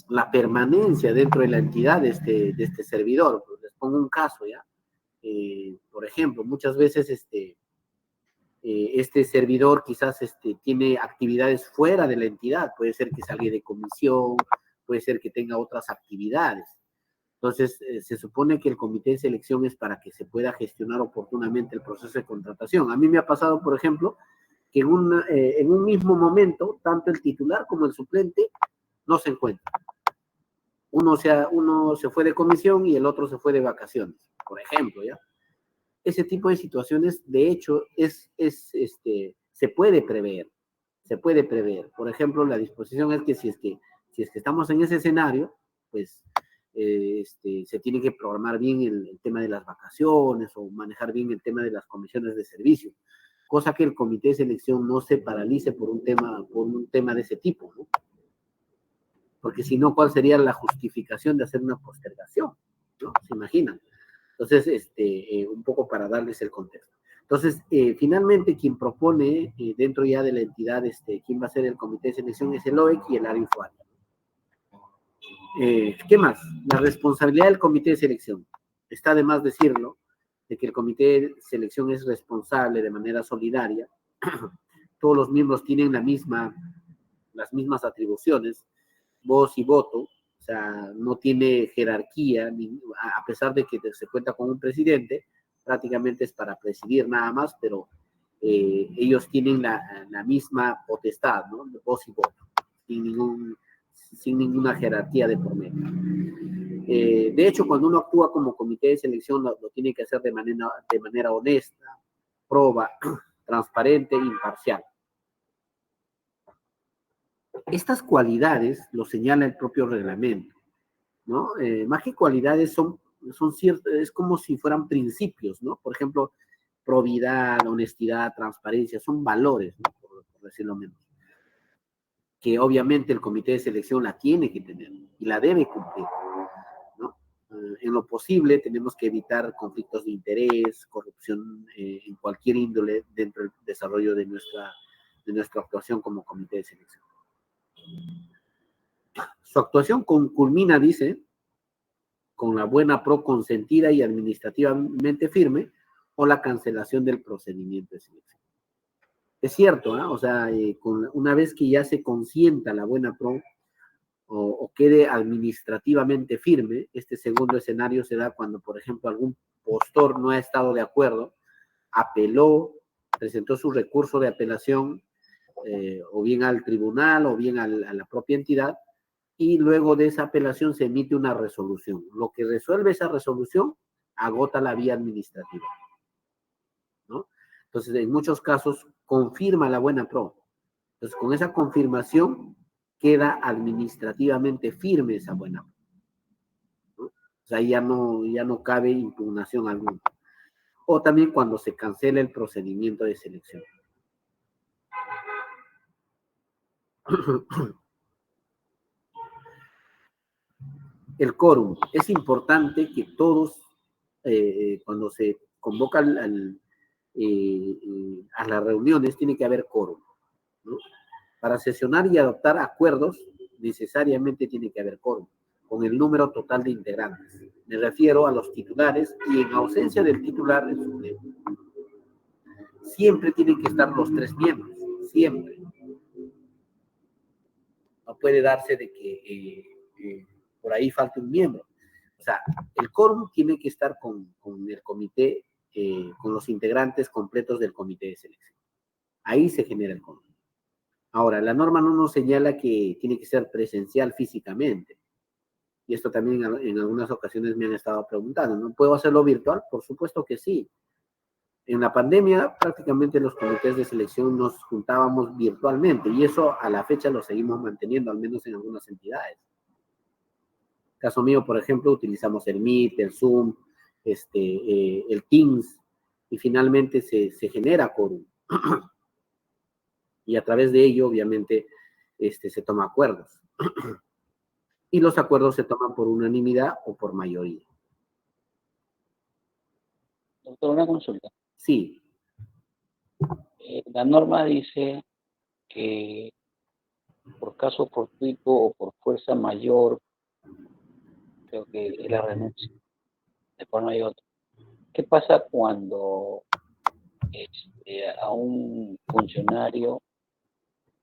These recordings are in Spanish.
la permanencia dentro de la entidad de este servidor. Pues les pongo un caso, ¿ya? Por ejemplo, muchas veces este servidor quizás tiene actividades fuera de la entidad, puede ser que salga de comisión, puede ser que tenga otras actividades. Entonces, se supone que el comité de selección es para que se pueda gestionar oportunamente el proceso de contratación. A mí me ha pasado, por ejemplo, que en un mismo momento, tanto el titular como el suplente no se encuentran. Uno se fue de comisión y el otro se fue de vacaciones, por ejemplo, ¿ya? Ese tipo de situaciones, de hecho, se puede prever. Se puede prever. Por ejemplo, la disposición es que si es que estamos en ese escenario, pues se tiene que programar bien el tema de las vacaciones o manejar bien el tema de las comisiones de servicio, cosa que el comité de selección no se paralice por un tema de ese tipo, ¿no? Porque si no, ¿cuál sería la justificación de hacer una postergación? ¿No? ¿Se imaginan? Entonces, un poco para darles el contexto. Entonces, finalmente, quien propone dentro ya de la entidad, quién va a ser el comité de selección es el OEC y el área usuaria. ¿Qué más? La responsabilidad del comité de selección. Está de más decirlo, de que el comité de selección es responsable de manera solidaria. Todos los miembros tienen las mismas atribuciones, voz y voto, o sea, no tiene jerarquía, a pesar de que se cuenta con un presidente, prácticamente es para presidir nada más, pero ellos tienen la misma potestad, ¿no? Voz y voto, sin ninguna jerarquía de por medio. De hecho, cuando uno actúa como comité de selección, lo tiene que hacer de manera honesta, proba, transparente e imparcial. Estas cualidades lo señala el propio reglamento, ¿no? Más que cualidades son ciertas, es como si fueran principios, ¿no? Por ejemplo, probidad, honestidad, transparencia, son valores, ¿no? Por decirlo menos, que obviamente el comité de selección la tiene que tener y la debe cumplir, ¿no? En lo posible tenemos que evitar conflictos de interés, corrupción en cualquier índole dentro del desarrollo de nuestra actuación como comité de selección. Su actuación culmina, dice, con la buena pro consentida y administrativamente firme o la cancelación del procedimiento de selección. Es cierto, ¿eh? O sea, una vez que ya se consienta la buena pro o quede administrativamente firme, este segundo escenario se da cuando, por ejemplo, algún postor no ha estado de acuerdo, apeló, presentó su recurso de apelación o bien al tribunal o bien a la propia entidad, y luego de esa apelación se emite una resolución. Lo que resuelve esa resolución agota la vía administrativa, ¿no? Entonces, en muchos casos, confirma la buena pro. Entonces, con esa confirmación queda administrativamente firme esa buena pro, ¿no? O sea, ya no cabe impugnación alguna. O también cuando se cancela el procedimiento de selección. El quórum. Es importante que todos, cuando se convoca a las reuniones, tiene que haber quórum, ¿no? Para sesionar y adoptar acuerdos, necesariamente tiene que haber quórum, con el número total de integrantes. Me refiero a los titulares y en ausencia del titular, el suplente. Siempre tienen que estar los 3 miembros, siempre. No puede darse de que por ahí falte un miembro. O sea, el quórum tiene que estar con el comité, con los integrantes completos del comité de selección. Ahí se genera el quórum. Ahora, la norma no nos señala que tiene que ser presencial físicamente. Y esto también en algunas ocasiones me han estado preguntando, ¿no? ¿Puedo hacerlo virtual? Por supuesto que sí. En la pandemia, prácticamente los comités de selección nos juntábamos virtualmente y eso a la fecha lo seguimos manteniendo, al menos en algunas entidades. Caso mío, por ejemplo, utilizamos el Meet, el Zoom, el Teams, y finalmente se genera quórum. Y a través de ello, obviamente, se toman acuerdos. Y los acuerdos se toman por unanimidad o por mayoría. Doctor, una consulta. Sí. La norma dice que por caso fortuito o por fuerza mayor, creo que es la renuncia. Después no hay otro. ¿Qué pasa cuando a un funcionario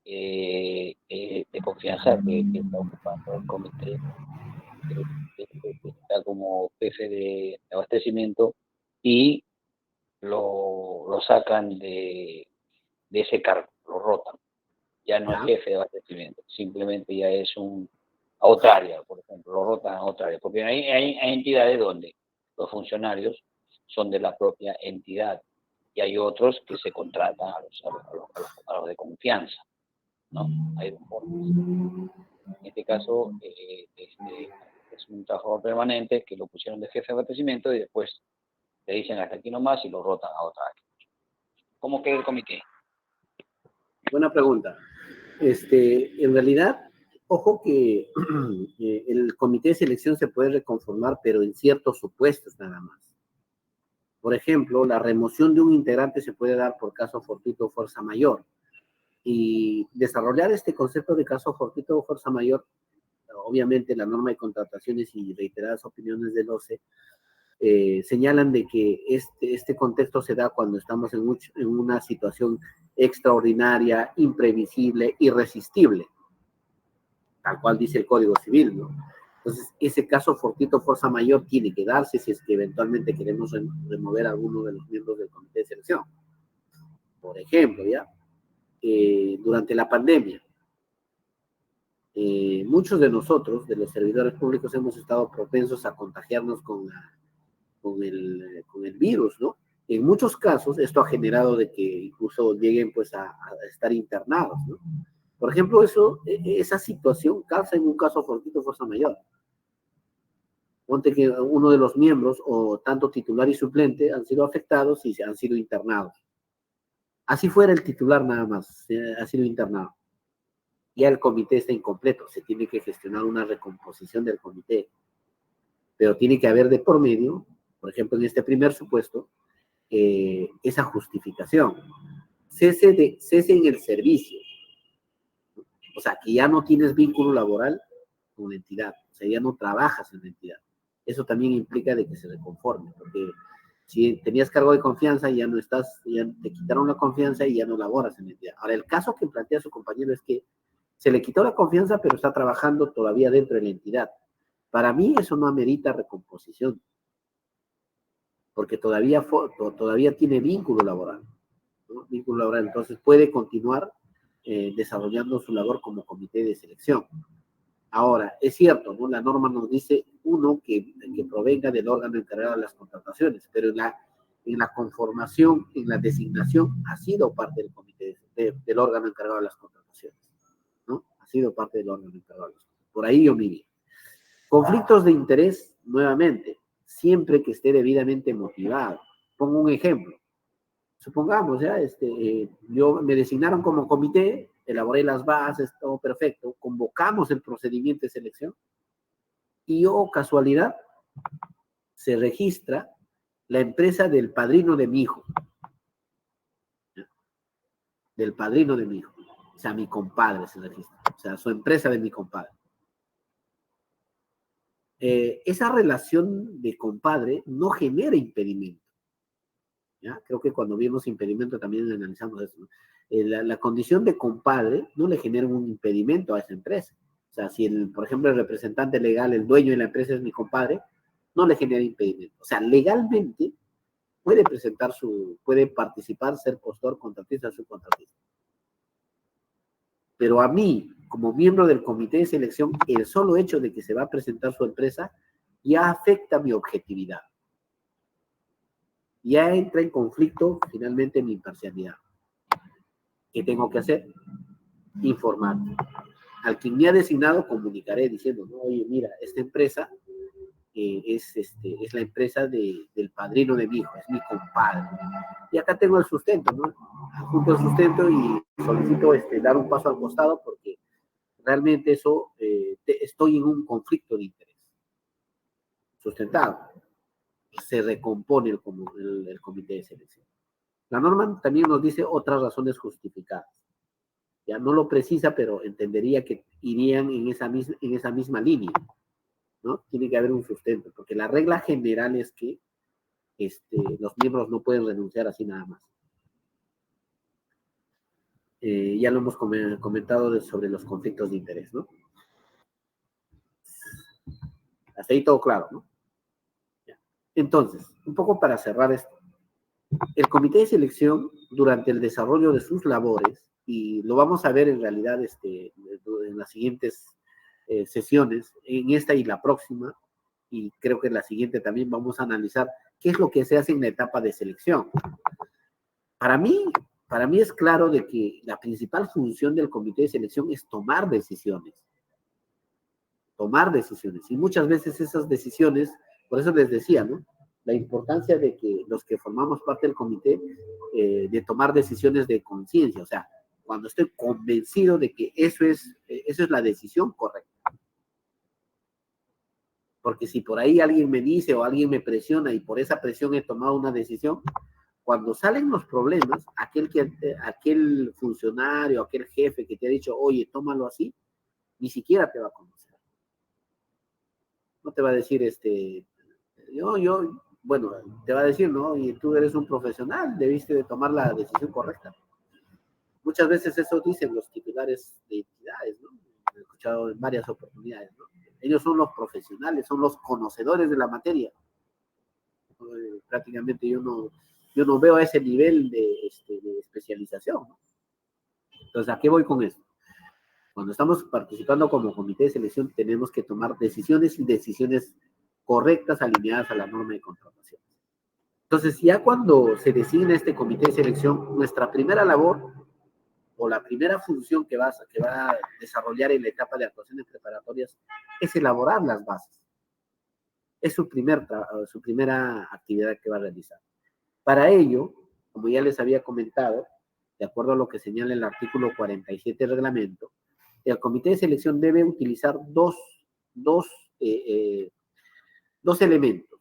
de confianza que está ocupando el comité, que está como jefe de abastecimiento y lo sacan de ese cargo, lo rotan? Ya no es ¿Ya? jefe de abastecimiento, simplemente ya es a otra área, por ejemplo, lo rotan a otra área, porque hay entidades donde los funcionarios son de la propia entidad y hay otros que se contratan a los de confianza, ¿no? Hay dos formas. En este caso, es un trabajador permanente que lo pusieron de jefe de abastecimiento y después le dicen hasta aquí nomás y lo rotan a otra área. ¿Cómo queda el comité? Buena pregunta. En realidad, ojo que el comité de selección se puede reconformar, pero en ciertos supuestos nada más. Por ejemplo, la remoción de un integrante se puede dar por caso fortuito o fuerza mayor. Y desarrollar este concepto de caso fortuito o fuerza mayor, obviamente la norma de contrataciones y reiteradas opiniones del OCE señalan de que este contexto se da cuando estamos en una situación extraordinaria, imprevisible, irresistible, tal cual dice el Código Civil, ¿no? Entonces, ese caso fortuito fuerza mayor tiene que darse si es que eventualmente queremos remover a alguno de los miembros del comité de selección. Por ejemplo, ¿ya? Durante la pandemia, muchos de nosotros, de los servidores públicos, hemos estado propensos a contagiarnos con el virus, ¿no? En muchos casos, esto ha generado de que incluso lleguen pues a estar internados, ¿no? Por ejemplo, esa situación causa en un caso fortuito fuerza mayor. Ponte que uno de los miembros, o tanto titular y suplente, han sido afectados y se han sido internados. Así fuera el titular nada más, ha sido internado. Ya el comité está incompleto, se tiene que gestionar una recomposición del comité, pero tiene que haber de por medio, por ejemplo, en este primer supuesto, esa justificación. Cese en el servicio. O sea, que ya no tienes vínculo laboral con la entidad, o sea, ya no trabajas en la entidad. Eso también implica de que se reconforme, porque si tenías cargo de confianza, ya no estás, ya te quitaron la confianza y ya no laboras en la entidad. Ahora, el caso que plantea su compañero es que se le quitó la confianza, pero está trabajando todavía dentro de la entidad. Para mí eso no amerita recomposición, porque todavía tiene vínculo laboral, ¿no? Vínculo laboral, entonces puede continuar desarrollando su labor como comité de selección. Ahora, es cierto, ¿no? La norma nos dice, uno, que provenga del órgano encargado de las contrataciones, pero en la conformación, en la designación, ha sido parte del comité, del órgano encargado de las contrataciones, ¿no? Ha sido parte del órgano encargado de las contrataciones. Por ahí yo miré. Conflictos de interés, nuevamente, siempre que esté debidamente motivado. Pongo un ejemplo. Supongamos, ya, yo me designaron como comité, elaboré las bases, todo perfecto, convocamos el procedimiento de selección y, oh casualidad, se registra la empresa del padrino de mi hijo, del padrino de mi hijo, o sea, mi compadre se registra, o sea, su empresa de mi compadre. Esa relación de compadre no genera impedimento. ¿Ya? Creo que cuando vimos impedimento también analizamos eso, ¿no? La condición de compadre no le genera un impedimento a esa empresa. O sea, si por ejemplo el representante legal, el dueño de la empresa es mi compadre, no le genera impedimento. O sea, legalmente puede participar, ser postor, contratista, subcontratista. Pero a mí, como miembro del comité de selección, el solo hecho de que se va a presentar su empresa ya afecta mi objetividad. Ya entra en conflicto finalmente mi imparcialidad. ¿Qué tengo que hacer? Informar. Al quien me ha designado comunicaré diciendo, no, oye, mira, esta empresa es la empresa del padrino de mi hijo, es mi compadre. Y acá tengo el sustento, ¿no? Junto el sustento y solicito dar un paso al costado porque realmente estoy en un conflicto de interés. Sustentado. Se recompone el comité de selección. La norma también nos dice otras razones justificadas. Ya no lo precisa, pero entendería que irían en esa misma línea, ¿no? Tiene que haber un sustento, porque la regla general es que los miembros no pueden renunciar así nada más. Ya lo hemos comentado sobre los conflictos de interés, ¿no? Hasta ahí todo claro, ¿no? Ya. Entonces, un poco para cerrar esto, el comité de selección, durante el desarrollo de sus labores, y lo vamos a ver en realidad en las siguientes sesiones, en esta y la próxima, y creo que en la siguiente también vamos a analizar qué es lo que se hace en la etapa de selección. Para mí es claro de que la principal función del comité de selección es tomar decisiones. Y muchas veces esas decisiones, por eso les decía, ¿no? La importancia de que los que formamos parte del comité, de tomar decisiones de conciencia, o sea, cuando estoy convencido de que eso es la decisión correcta. Porque si por ahí alguien me dice o alguien me presiona y por esa presión he tomado una decisión, cuando salen los problemas, aquel funcionario, aquel jefe que te ha dicho, oye, tómalo así, ni siquiera te va a conocer. No te va a decir, bueno, te va a decir, no, y tú eres un profesional, debiste de tomar la decisión correcta. Muchas veces eso dicen los titulares de entidades, ¿no? He escuchado en varias oportunidades, ¿no? Ellos son los profesionales, son los conocedores de la materia. Prácticamente yo no veo ese nivel de especialización, ¿no? Entonces, ¿a qué voy con esto? Cuando estamos participando como comité de selección, tenemos que tomar decisiones y decisiones correctas alineadas a la norma de contratación. Entonces, ya cuando se designa este comité de selección, nuestra primera labor o la primera función que va a desarrollar en la etapa de actuaciones preparatorias es elaborar las bases. Es su primera actividad que va a realizar. Para ello, como ya les había comentado, de acuerdo a lo que señala el artículo 47 del reglamento, el comité de selección debe utilizar dos elementos.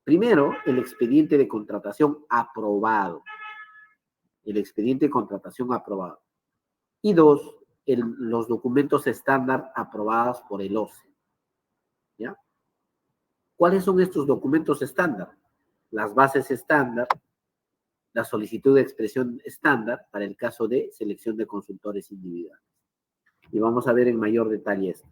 Primero, el expediente de contratación aprobado. El expediente de contratación aprobado. Y dos, los documentos estándar aprobados por el OCE. ¿Ya? ¿Cuáles son estos documentos estándar? Las bases estándar, la solicitud de expresión estándar para el caso de selección de consultores individuales. Y vamos a ver en mayor detalle esto.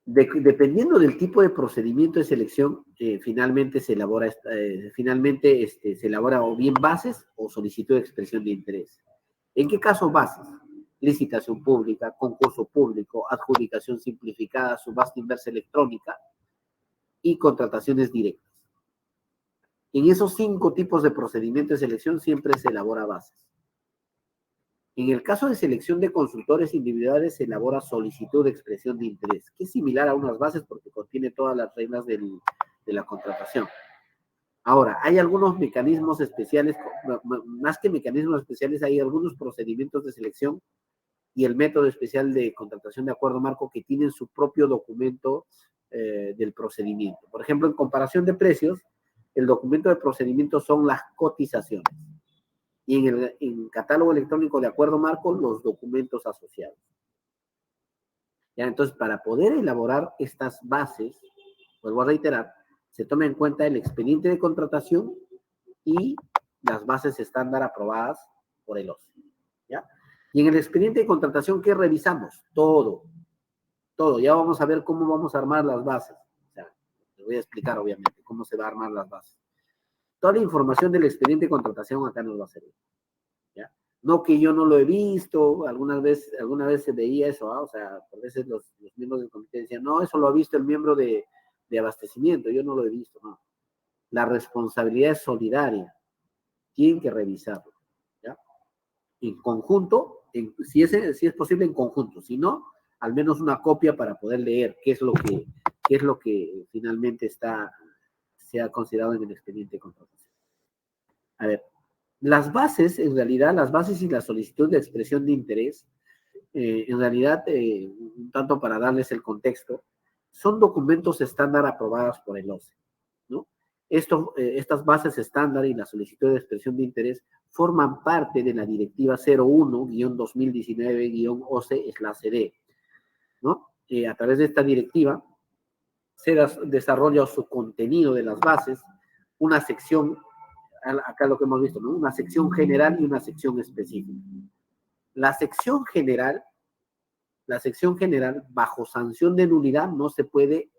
Dependiendo del tipo de procedimiento de selección, finalmente se elabora o bien bases o solicitud de expresión de interés. ¿En qué caso bases? Licitación pública, concurso público, adjudicación simplificada, subasta inversa electrónica y contrataciones directas. En esos 5 tipos de procedimiento de selección siempre se elabora bases. En el caso de selección de consultores individuales se elabora solicitud de expresión de interés, que es similar a unas bases porque contiene todas las reglas de la contratación. Ahora, hay algunos mecanismos especiales, más que mecanismos especiales, hay algunos procedimientos de selección y el método especial de contratación de acuerdo marco que tienen su propio documento del procedimiento. Por ejemplo, en comparación de precios, el documento de procedimiento son las cotizaciones. Y en el catálogo electrónico de acuerdo marco, los documentos asociados. Ya, entonces, para poder elaborar estas bases, vuelvo a reiterar, se toma en cuenta el expediente de contratación y las bases estándar aprobadas por el OCE. ¿Ya? Y en el expediente de contratación, ¿qué revisamos? Todo. Ya vamos a ver cómo vamos a armar las bases. O sea, les voy a explicar, obviamente, cómo se va a armar las bases. Toda la información del expediente de contratación acá nos va a servir. ¿Ya? No que yo no lo he visto, alguna vez se veía eso, ¿ah? O sea, por veces los miembros del comité decían, no, eso lo ha visto el miembro de abastecimiento, yo no lo he visto, no. La responsabilidad es solidaria, tienen que revisarlo, ¿ya? En conjunto, si es posible en conjunto, si no, al menos una copia para poder leer qué es lo que finalmente se ha considerado en el expediente de contratación. A ver, las bases, en realidad, las bases y la solicitud de expresión de interés, en realidad, un tanto para darles el contexto, son documentos estándar aprobados por el OCE, ¿no? Estas bases estándar y la solicitud de expresión de interés forman parte de la Directiva 01-2019-OCE/CD, ¿no? A través de esta directiva se desarrolla su contenido de las bases, una sección, acá lo que hemos visto, ¿no? Una sección general y una sección específica. La sección general, bajo sanción de nulidad, no se puede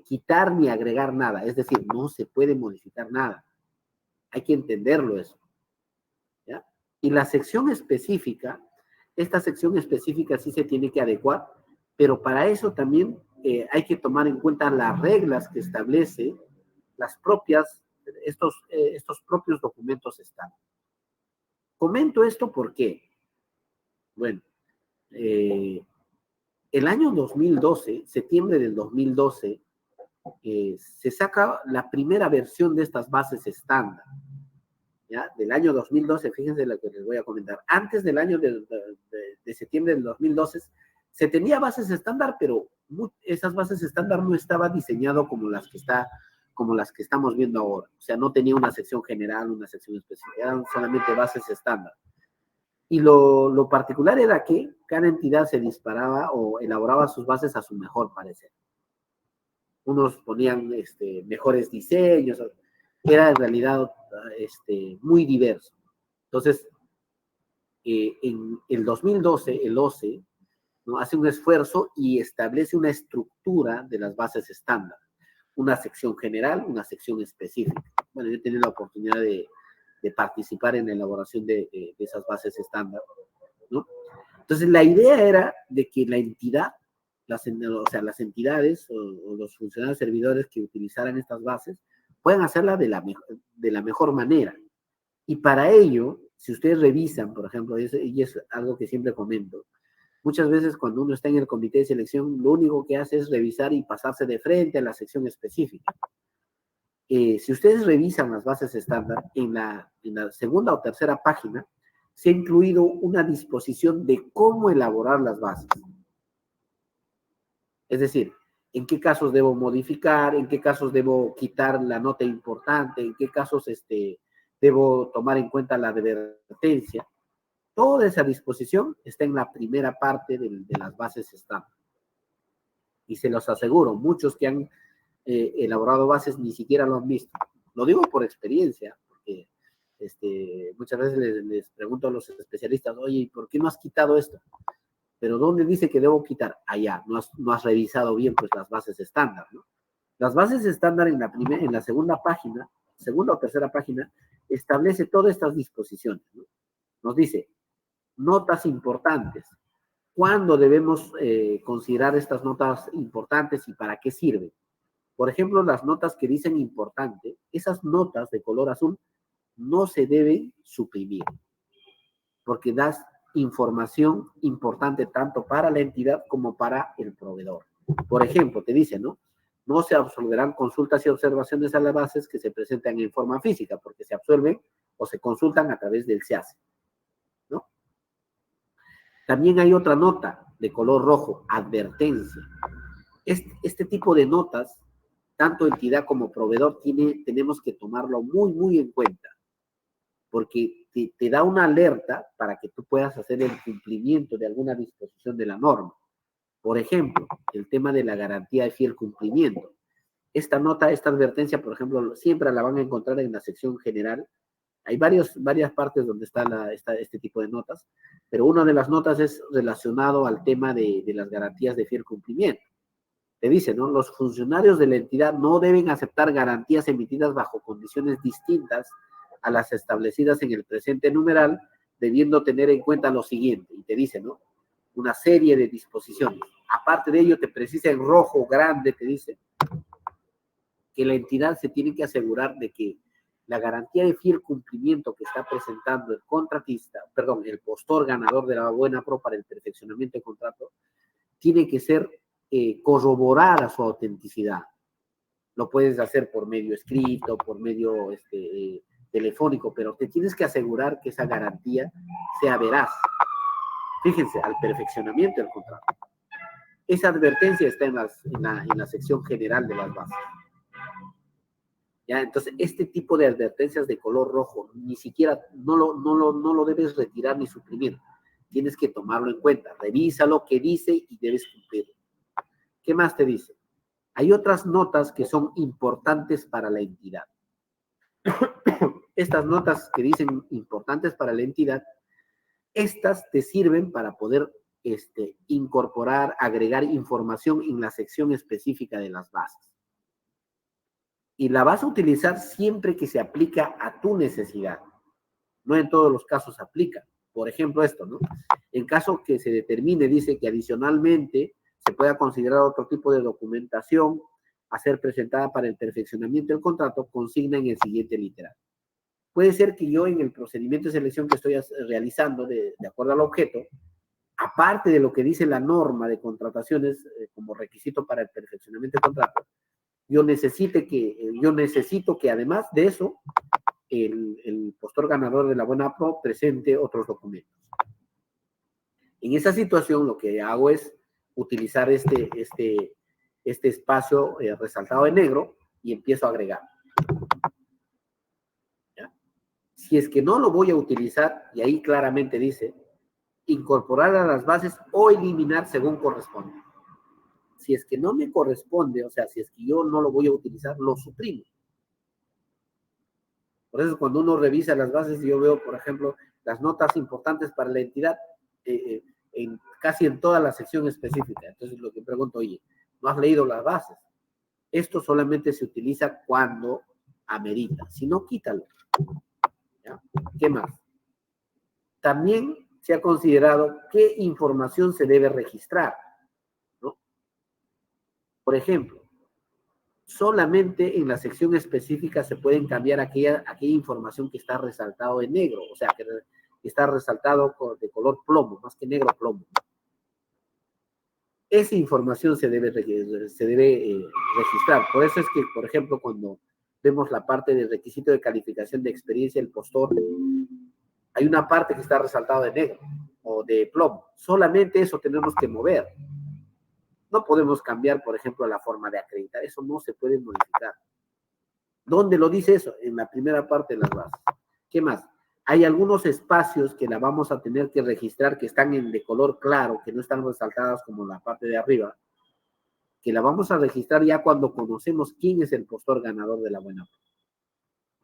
quitar ni agregar nada, es decir, no se puede modificar nada. Hay que entenderlo eso, ¿ya? Y la sección específica, esta sección específica sí se tiene que adecuar, pero para eso también hay que tomar en cuenta las reglas que establece estos propios documentos estándar. Comento esto porque, bueno, el año 2012, septiembre del 2012, se saca la primera versión de estas bases estándar, ¿ya? Del año 2012, fíjense lo que les voy a comentar. Antes del año de septiembre del 2012, se tenía bases estándar, pero esas bases estándar no estaban diseñadas como las que estamos viendo ahora. O sea, no tenía una sección general, una sección específica, eran solamente bases estándar. Y lo particular era que cada entidad se disparaba o elaboraba sus bases a su mejor parecer. Unos ponían mejores diseños, era en realidad muy diverso. Entonces, en el 2012, el OCE, ¿no?, hace un esfuerzo y establece una estructura de las bases estándar. Una sección general, una sección específica. Bueno, yo he tenido la oportunidad de participar en la elaboración de esas bases estándar, ¿no? Entonces, la idea era de que la entidad, las entidades o los funcionarios servidores que utilizaran estas bases puedan hacerla de la mejor manera. Y para ello, si ustedes revisan, por ejemplo, y es algo que siempre comento, muchas veces cuando uno está en el comité de selección, lo único que hace es revisar y pasarse de frente a la sección específica. Si ustedes revisan las bases estándar, en la segunda o tercera página, se ha incluido una disposición de cómo elaborar las bases. Es decir, en qué casos debo modificar, en qué casos debo quitar la nota importante, en qué casos debo tomar en cuenta la advertencia. Toda esa disposición está en la primera parte de las bases estándar. Y se los aseguro, muchos que han elaborado bases ni siquiera lo han visto. Lo digo por experiencia, porque muchas veces les pregunto a los especialistas, oye, ¿por qué no has quitado esto? Pero ¿dónde dice que debo quitar? Allá, no has revisado bien pues las bases estándar, ¿no? Las bases estándar en la segunda página, segunda o tercera página, establece todas estas disposiciones, ¿no? Nos dice, notas importantes. ¿Cuándo debemos considerar estas notas importantes y para qué sirven? Por ejemplo, las notas que dicen importante, esas notas de color azul no se deben suprimir, porque das información importante tanto para la entidad como para el proveedor. Por ejemplo, te dice, ¿no? No se absolverán consultas y observaciones a las bases que se presentan en forma física, porque se absuelven o se consultan a través del SEACE, ¿no? También hay otra nota de color rojo, advertencia. Este tipo de notas, tanto entidad como proveedor, tenemos que tomarlo muy, muy en cuenta, porque te da una alerta para que tú puedas hacer el cumplimiento de alguna disposición de la norma. Por ejemplo, el tema de la garantía de fiel cumplimiento. Esta nota, esta advertencia, por ejemplo, siempre la van a encontrar en la sección general. Hay varias partes donde está este tipo de notas, pero una de las notas es relacionado al tema de las garantías de fiel cumplimiento. Te dice, ¿no? Los funcionarios de la entidad no deben aceptar garantías emitidas bajo condiciones distintas a las establecidas en el presente numeral, debiendo tener en cuenta lo siguiente. Y te dice, ¿no? Una serie de disposiciones. Aparte de ello, te precisa en rojo grande, te dice que la entidad se tiene que asegurar de que la garantía de fiel cumplimiento que está presentando el contratista, perdón, el postor ganador de la buena pro para el perfeccionamiento del contrato, tiene que ser corroborada su autenticidad. Lo puedes hacer por medio escrito, por medio telefónico, pero te tienes que asegurar que esa garantía sea veraz. Fíjense, al perfeccionamiento del contrato. Esa advertencia está en la sección general de las bases. ¿Ya? Entonces, este tipo de advertencias de color rojo, ni siquiera, no lo debes retirar ni suprimir. Tienes que tomarlo en cuenta. Revisa lo que dice y debes cumplirlo. ¿Qué más te dice? Hay otras notas que son importantes para la entidad. Estas notas que dicen importantes para la entidad, estas te sirven para poder incorporar, agregar información en la sección específica de las bases. Y la vas a utilizar siempre que se aplica a tu necesidad. No en todos los casos aplica. Por ejemplo, esto, ¿no? En caso que se determine, dice que adicionalmente se pueda considerar otro tipo de documentación a ser presentada para el perfeccionamiento del contrato, consigna en el siguiente literal. Puede ser que yo en el procedimiento de selección que estoy realizando, de acuerdo al objeto, aparte de lo que dice la norma de contrataciones como requisito para el perfeccionamiento del contrato, yo necesito que además de eso, el postor ganador de la buena pro presente otros documentos. En esa situación, lo que hago es utilizar este espacio resaltado en negro y empiezo a agregar. ¿Ya? Si es que no lo voy a utilizar, y ahí claramente dice, incorporar a las bases o eliminar según corresponde. Si es que no me corresponde, o sea, si es que yo no lo voy a utilizar, lo suprimo. Por eso cuando uno revisa las bases, yo veo, por ejemplo, las notas importantes para la entidad, casi en toda la sección específica. Entonces lo que pregunto, oye, ¿no has leído las bases? Esto solamente se utiliza cuando amerita. Si no, quítalo. ¿Ya? ¿Qué más? También se ha considerado qué información se debe registrar, ¿no? Por ejemplo, solamente en la sección específica se pueden cambiar aquella información que está resaltado en negro, o sea, que está resaltado de color plomo, más que negro plomo. Esa información se debe registrar. Por eso es que, por ejemplo, cuando vemos la parte del requisito de calificación de experiencia del postor, hay una parte que está resaltada de negro o de plomo. Solamente eso tenemos que mover. No podemos cambiar, por ejemplo, la forma de acreditar. Eso no se puede modificar. ¿Dónde lo dice eso? En la primera parte de las bases. ¿Qué más? Hay algunos espacios que la vamos a tener que registrar que están de color claro, que no están resaltadas como la parte de arriba, que la vamos a registrar ya cuando conocemos quién es el postor ganador de la buena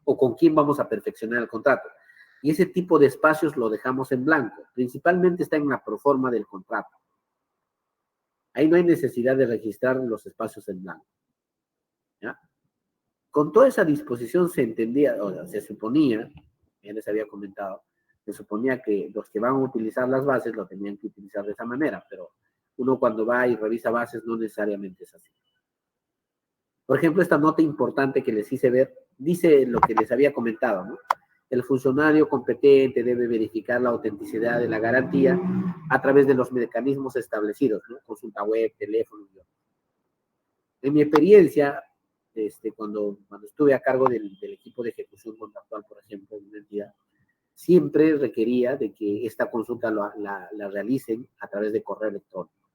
o con quién vamos a perfeccionar el contrato. Y ese tipo de espacios lo dejamos en blanco. Principalmente está en la proforma del contrato. Ahí no hay necesidad de registrar los espacios en blanco. ¿Ya? Con toda esa disposición se entendía, o sea, se suponía, ya les había comentado, se suponía que los que van a utilizar las bases lo tenían que utilizar de esa manera, pero uno cuando va y revisa bases no necesariamente es así. Por ejemplo, esta nota importante que les hice ver, dice lo que les había comentado, ¿no? El funcionario competente debe verificar la autenticidad de la garantía a través de los mecanismos establecidos, ¿no? Consulta web, teléfono. En mi experiencia, cuando estuve a cargo del equipo de ejecución contractual, por ejemplo, en una entidad, siempre requería de que esta consulta la realicen a través de correo electrónico.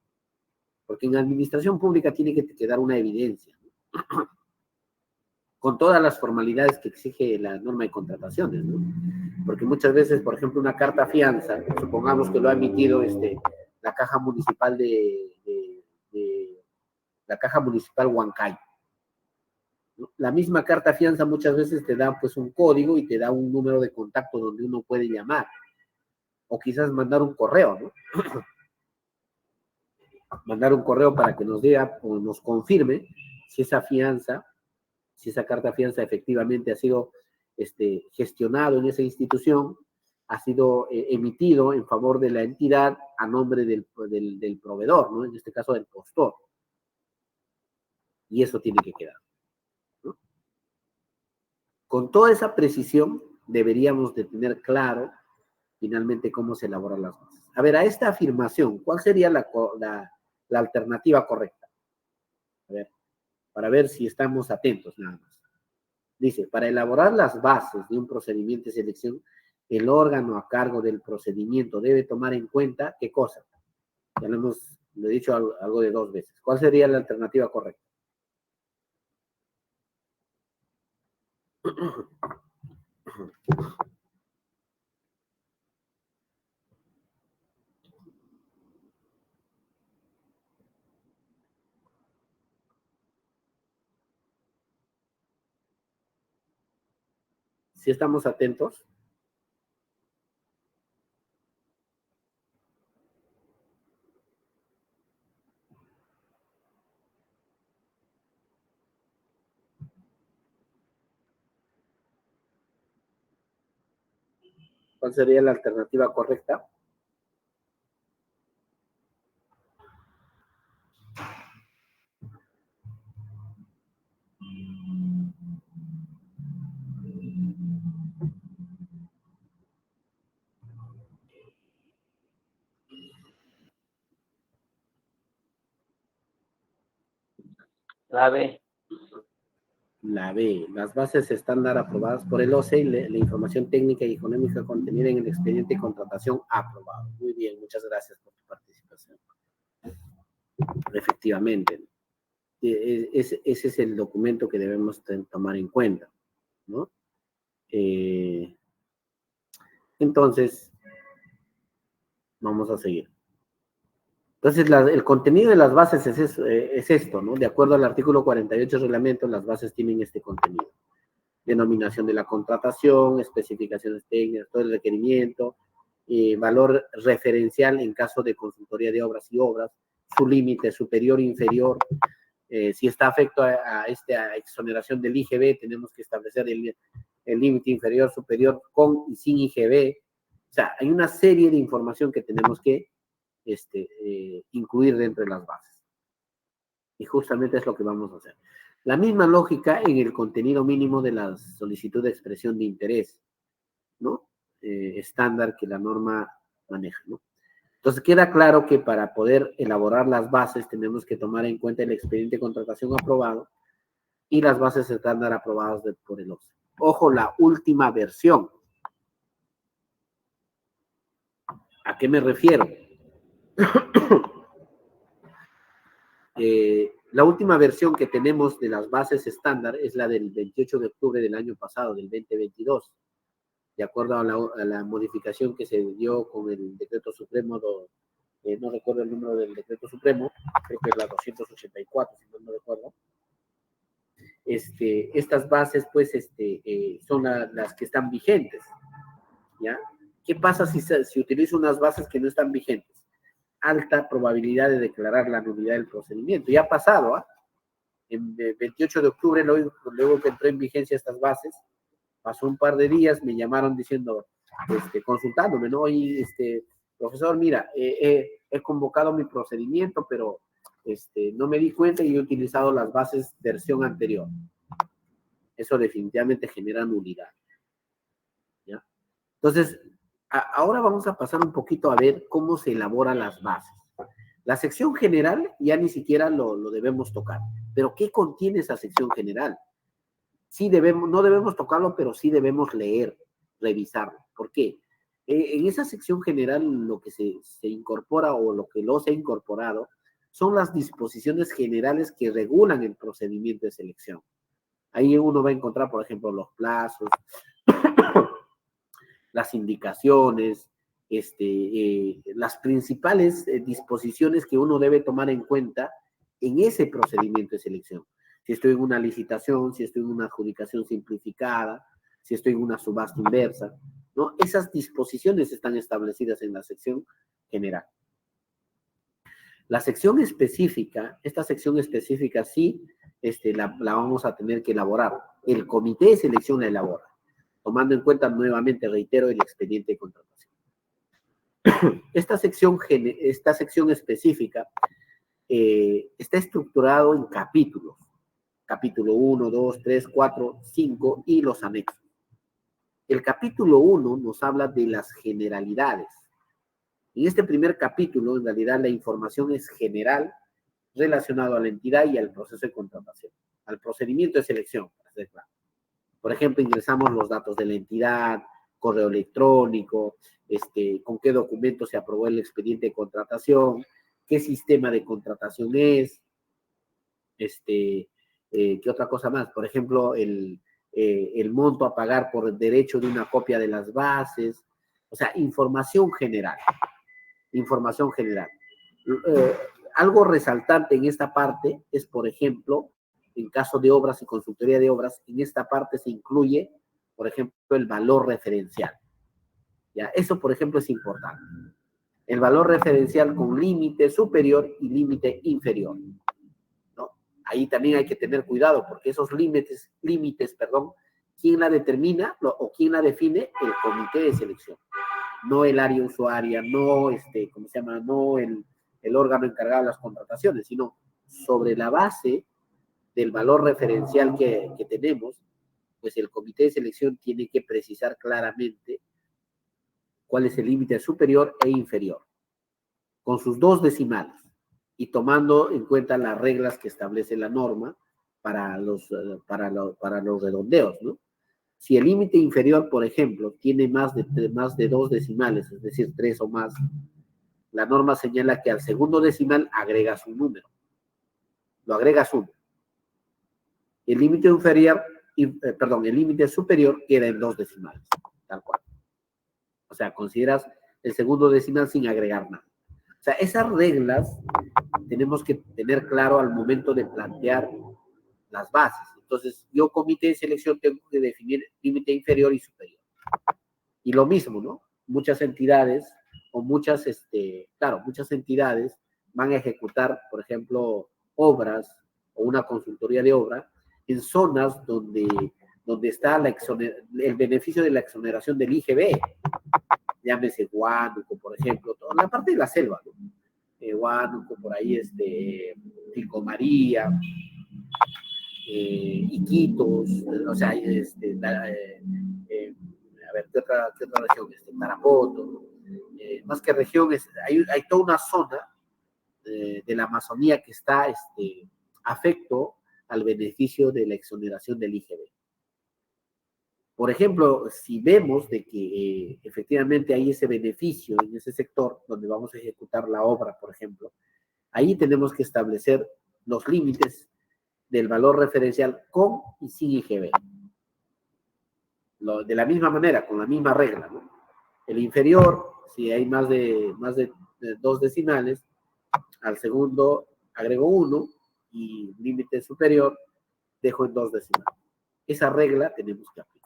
Porque en administración pública tiene que quedar una evidencia, ¿no? Con todas las formalidades que exige la norma de contrataciones, ¿no? Porque muchas veces, por ejemplo, una carta fianza, supongamos que lo ha emitido la Caja Municipal la Caja Municipal Huancay. ¿No? La misma carta fianza muchas veces te da pues un código y te da un número de contacto donde uno puede llamar o quizás mandar un correo, ¿no? Mandar un correo para que nos diga o nos confirme si esa fianza, si esa carta fianza efectivamente ha sido gestionado en esa institución, ha sido emitido en favor de la entidad a nombre del proveedor, ¿no? En este caso del postor. Y eso tiene que quedar, ¿no? Con toda esa precisión deberíamos de tener claro finalmente cómo se elaboran las bases. A ver, a esta afirmación, ¿cuál sería la alternativa correcta? A ver, para ver si estamos atentos nada más. Dice, para elaborar las bases de un procedimiento de selección, el órgano a cargo del procedimiento debe tomar en cuenta, ¿qué cosa? Ya lo he dicho algo de 2 veces. ¿Cuál sería la alternativa correcta? Si estamos atentos. ¿Cuál sería la alternativa correcta? La B. La B, las bases estándar aprobadas por el OCE y la información técnica y económica contenida en el expediente de contratación aprobado. Muy bien, muchas gracias por tu participación. Efectivamente, ese es el documento que debemos tomar en cuenta, ¿no? Entonces, vamos a seguir. Entonces, el contenido de las bases es esto, ¿no? De acuerdo al artículo 48 del reglamento, las bases tienen este contenido. Denominación de la contratación, especificaciones técnicas, todo el requerimiento, valor referencial en caso de consultoría de obras y obras, su límite superior, inferior, si está afecto a exoneración del IGB, tenemos que establecer el límite inferior, superior, con y sin IGB. O sea, hay una serie de información que tenemos que incluir dentro de las bases. Y justamente es lo que vamos a hacer. La misma lógica en el contenido mínimo de la solicitud de expresión de interés, ¿no? Estándar que la norma maneja, ¿no? Entonces queda claro que para poder elaborar las bases tenemos que tomar en cuenta el expediente de contratación aprobado y las bases estándar aprobadas por el OCE. Ojo, la última versión. ¿A qué me refiero? La última versión que tenemos de las bases estándar es la del 28 de octubre del año pasado, del 2022, de acuerdo a la modificación que se dio con el decreto supremo, no recuerdo el número del decreto supremo, creo que es la 284, si no recuerdo. Estas bases, pues, son las que están vigentes, ¿ya? ¿Qué pasa si utilizo unas bases que no están vigentes? Alta probabilidad de declarar la nulidad del procedimiento. Ya ha pasado, ¿ah? En 28 de octubre, luego que entró en vigencia estas bases, pasó un par de días, me llamaron diciendo, consultándome, ¿no? Y, profesor, mira, he convocado mi procedimiento, pero no me di cuenta y he utilizado las bases versión anterior. Eso definitivamente genera nulidad, ¿ya? Entonces, ahora vamos a pasar un poquito a ver cómo se elaboran las bases. La sección general ya ni siquiera lo debemos tocar, pero ¿qué contiene esa sección general? Sí no debemos tocarlo, pero sí debemos leer, revisarlo. ¿Por qué? En esa sección general lo que se incorpora o lo que se ha incorporado son las disposiciones generales que regulan el procedimiento de selección. Ahí uno va a encontrar, por ejemplo, los plazos, las indicaciones, las principales disposiciones que uno debe tomar en cuenta en ese procedimiento de selección. Si estoy en una licitación, si estoy en una adjudicación simplificada, si estoy en una subasta inversa, ¿no? Esas disposiciones están establecidas en la sección general. La sección específica, esta sección específica sí, la vamos a tener que elaborar. El comité de selección la elabora, tomando en cuenta nuevamente, reitero, el expediente de contratación. Esta sección específica está estructurado en capítulos. Capítulo 1, 2, 3, 4, 5 y los anexos. El capítulo 1 nos habla de las generalidades. En este primer capítulo, en realidad, la información es general relacionado a la entidad y al proceso de contratación, al procedimiento de selección, para ser claro. Por ejemplo, ingresamos los datos de la entidad, correo electrónico, con qué documento se aprobó el expediente de contratación, qué sistema de contratación es, ¿qué otra cosa más? Por ejemplo, el monto a pagar por el derecho de una copia de las bases, o sea, información general. Información general. Algo resaltante en esta parte es, por ejemplo, en caso de obras y consultoría de obras, en esta parte se incluye, por ejemplo, el valor referencial. ¿Ya? Eso, por ejemplo, es importante. El valor referencial con límite superior y límite inferior, ¿no? Ahí también hay que tener cuidado, porque esos límites, ¿quién la determina o quién la define? El comité de selección. No el área usuaria, no ¿cómo se llama? No el órgano encargado de las contrataciones, sino sobre la base del valor referencial que tenemos, pues el comité de selección tiene que precisar claramente cuál es el límite superior e inferior, con sus 2 decimales, y tomando en cuenta las reglas que establece la norma para los redondeos, ¿no? Si el límite inferior, por ejemplo, tiene más de 2 decimales, es decir, 3 o más, la norma señala que al segundo decimal agregas un número. Lo agregas 1. El límite inferior, el límite superior queda en 2 decimales, tal cual. O sea, consideras el segundo decimal sin agregar nada. O sea, esas reglas tenemos que tener claro al momento de plantear las bases. Entonces, yo comité de selección tengo que definir límite inferior y superior. Y lo mismo, ¿no? Muchas entidades o muchas entidades van a ejecutar, por ejemplo, obras o una consultoría de obra en zonas donde está el beneficio de la exoneración del IGB. Llámese Huánuco, por ejemplo, toda la parte de la selva, ¿no? Huánuco, por ahí, Pico María, Iquitos, o sea, a ver, ¿qué otra región? Tarapoto, más que regiones, hay toda una zona de la Amazonía que está afecto al beneficio de la exoneración del IGB. Por ejemplo, si vemos de que efectivamente hay ese beneficio en ese sector donde vamos a ejecutar la obra, por ejemplo, ahí tenemos que establecer los límites del valor referencial con y sin IGB. De la misma manera, con la misma regla, ¿no? El inferior, si hay más de 2 decimales, al segundo agrego 1 y límite superior dejo en 2 decimales. Esa regla tenemos que aplicar.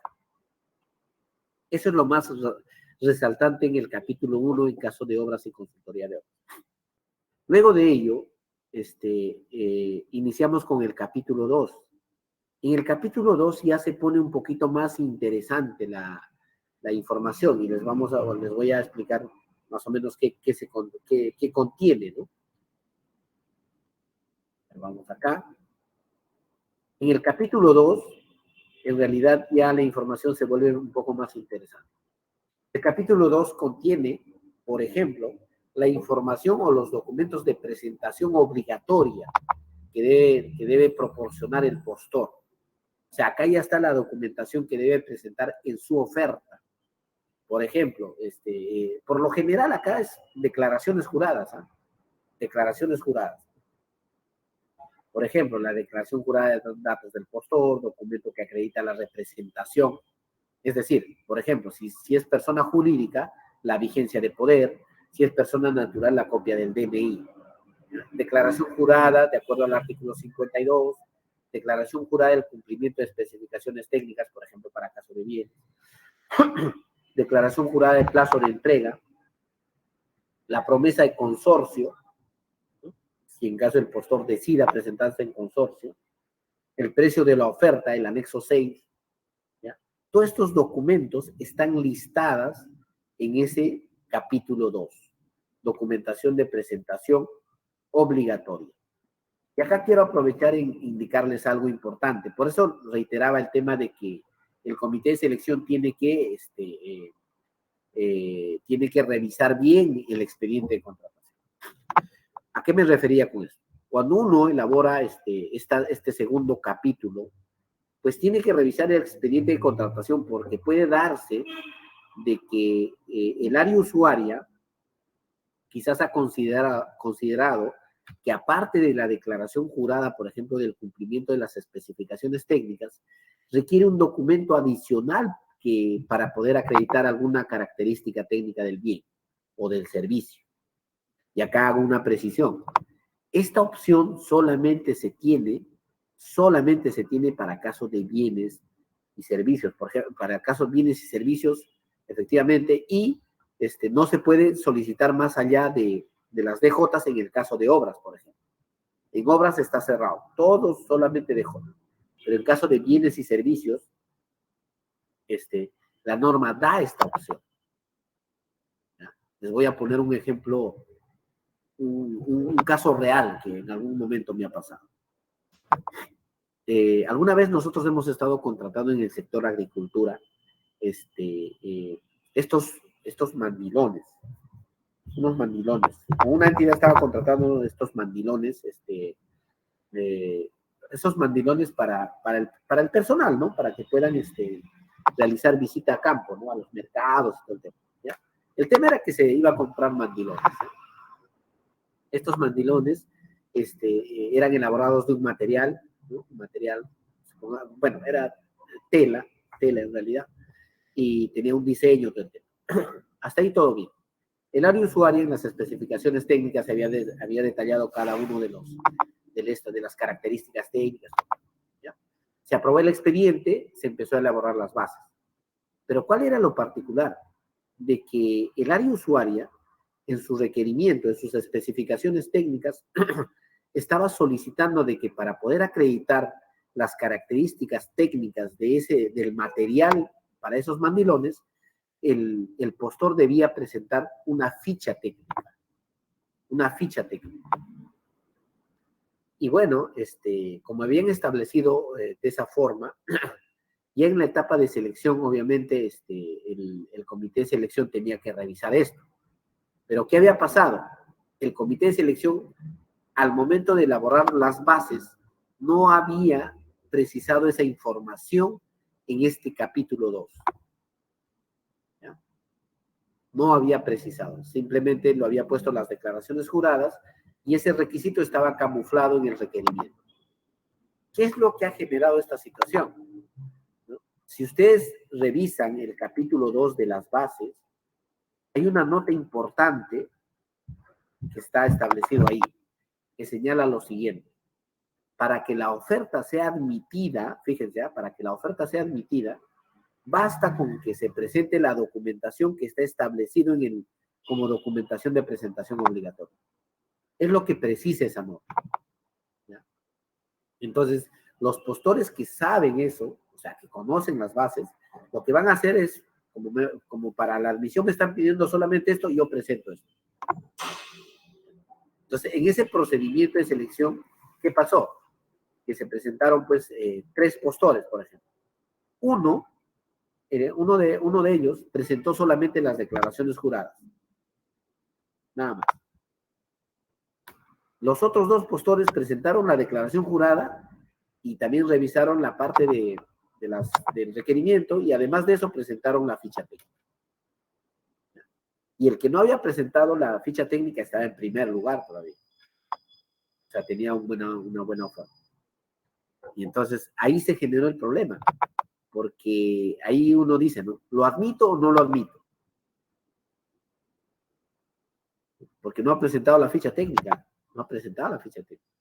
Eso es lo más resaltante en el capítulo 1 en caso de obras y consultoría de obras. Luego de ello, iniciamos con el capítulo 2. En el capítulo 2 ya se pone un poquito más interesante la información y les voy a explicar más o menos qué contiene, ¿no? Vamos acá. En el capítulo 2, en realidad ya la información se vuelve un poco más interesante. El capítulo 2 contiene, por ejemplo, la información o los documentos de presentación obligatoria que debe proporcionar el postor. O sea, acá ya está la documentación que debe presentar en su oferta. Por ejemplo, por lo general acá es declaraciones juradas, ¿eh? Declaraciones juradas. Por ejemplo, la declaración jurada de los datos del postor, documento que acredita la representación. Es decir, por ejemplo, si es persona jurídica, la vigencia de poder; si es persona natural, la copia del DNI. Declaración jurada, de acuerdo al artículo 52, declaración jurada del cumplimiento de especificaciones técnicas, por ejemplo, para caso de bienes. Declaración jurada de plazo de entrega, la promesa de consorcio, ¿no? Si en caso el postor decida presentarse en consorcio, el precio de la oferta, el anexo 6, ¿ya? Todos estos documentos están listadas en ese capítulo 2, documentación de presentación obligatoria. Y acá quiero aprovechar en indicarles algo importante. Por eso reiteraba el tema de que el comité de selección tiene que revisar bien el expediente de contratación. ¿A qué me refería con esto? Cuando uno elabora este segundo capítulo, pues tiene que revisar el expediente de contratación, porque puede darse de que el área usuaria quizás ha considerado que aparte de la declaración jurada, por ejemplo, del cumplimiento de las especificaciones técnicas, requiere un documento adicional para poder acreditar alguna característica técnica del bien o del servicio. Y acá hago una precisión. Esta opción solamente se tiene para casos de bienes y servicios. Por ejemplo, para casos de bienes y servicios, efectivamente, y no se puede solicitar más allá de las DJs en el caso de obras, por ejemplo. En obras está cerrado, todo solamente DJ. Pero en el caso de bienes y servicios, la norma da esta opción. ¿Ya? Les voy a poner un ejemplo, un caso real que en algún momento me ha pasado. Alguna vez nosotros hemos estado contratando en el sector agricultura estos mandilones, unos mandilones. Una entidad estaba contratando estos mandilones, esos mandilones para el personal, ¿no? Para que puedan realizar visita a campo, ¿no? A los mercados y todo el tema, ¿ya? El tema era que se iba a comprar mandilones, ¿eh? Estos mandilones eran elaborados de un material, ¿no? Un material, bueno, era tela en realidad, y tenía un diseño, todo el tema. Hasta ahí todo bien. El área usuaria en las especificaciones técnicas había detallado cada uno de las características técnicas, ¿ya? Se aprobó el expediente, se empezó a elaborar las bases. Pero ¿cuál era lo particular? De que el área usuaria, en su requerimiento, en sus especificaciones técnicas, estaba solicitando de que para poder acreditar las características técnicas del material para esos mandilones, el postor debía presentar una ficha técnica. Una ficha técnica. Y bueno, como habían establecido de esa forma, ya en la etapa de selección, obviamente, el comité de selección tenía que revisar esto. Pero ¿qué había pasado? El comité de selección, al momento de elaborar las bases, no había precisado esa información en este capítulo 2. ¿Ya? No había precisado, simplemente lo había puesto en las declaraciones juradas y ese requisito estaba camuflado en el requerimiento. ¿Qué es lo que ha generado esta situación? ¿No? Si ustedes revisan el capítulo 2 de las bases, hay una nota importante que está establecido ahí, que señala lo siguiente. Para que la oferta sea admitida, fíjense, para que la oferta sea admitida, basta con que se presente la documentación que está establecido como documentación de presentación obligatoria. Es lo que precisa esa nota. ¿Ya? Entonces, los postores que saben eso, o sea, que conocen las bases, lo que van a hacer es, como para la admisión me están pidiendo solamente esto, yo presento esto. Entonces, en ese procedimiento de selección, ¿qué pasó? Que se presentaron, pues, 3 postores, por ejemplo. Uno de ellos presentó solamente las declaraciones juradas. Nada más. Los otros 2 postores presentaron la declaración jurada y también revisaron la parte del requerimiento y además de eso presentaron la ficha técnica. Y el que no había presentado la ficha técnica estaba en primer lugar todavía. O sea, tenía una buena oferta. Y entonces ahí se generó el problema, porque ahí uno dice, ¿no? ¿Lo admito o no lo admito? Porque no ha presentado la ficha técnica. No ha presentado la ficha técnica.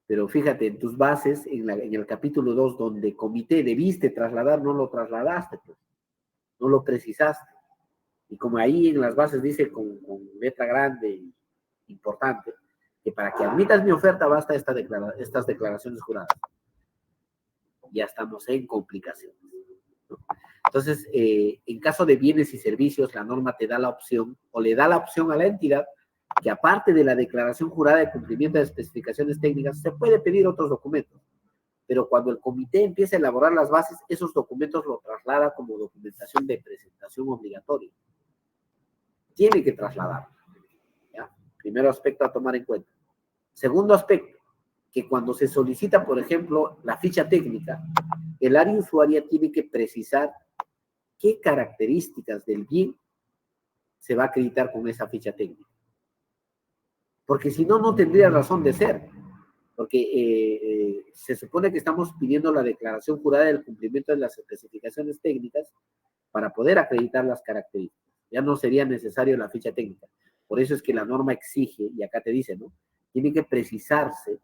Pero fíjate, en tus bases, en el capítulo 2, donde comité debiste trasladar, no lo trasladaste, pues. No lo precisaste. Y como ahí en las bases dice con letra grande, importante, que para que admitas mi oferta basta estas declaraciones juradas. Ya estamos en complicaciones, ¿no? Entonces, en caso de bienes y servicios, la norma te da la opción, o le da la opción a la entidad, que aparte de la declaración jurada de cumplimiento de especificaciones técnicas, se puede pedir otros documentos. Pero cuando el comité empieza a elaborar las bases, esos documentos lo traslada como documentación de presentación obligatoria. Tiene que trasladar. ¿Ya? Primero aspecto a tomar en cuenta. Segundo aspecto, que cuando se solicita, por ejemplo, la ficha técnica, el área usuaria tiene que precisar qué características del bien se va a acreditar con esa ficha técnica. porque si no, no tendría razón de ser, porque se supone que estamos pidiendo la declaración jurada del cumplimiento de las especificaciones técnicas para poder acreditar las características. Ya no sería necesario la ficha técnica. Por eso es que la norma exige, y acá te dice, ¿no? Tiene que precisarse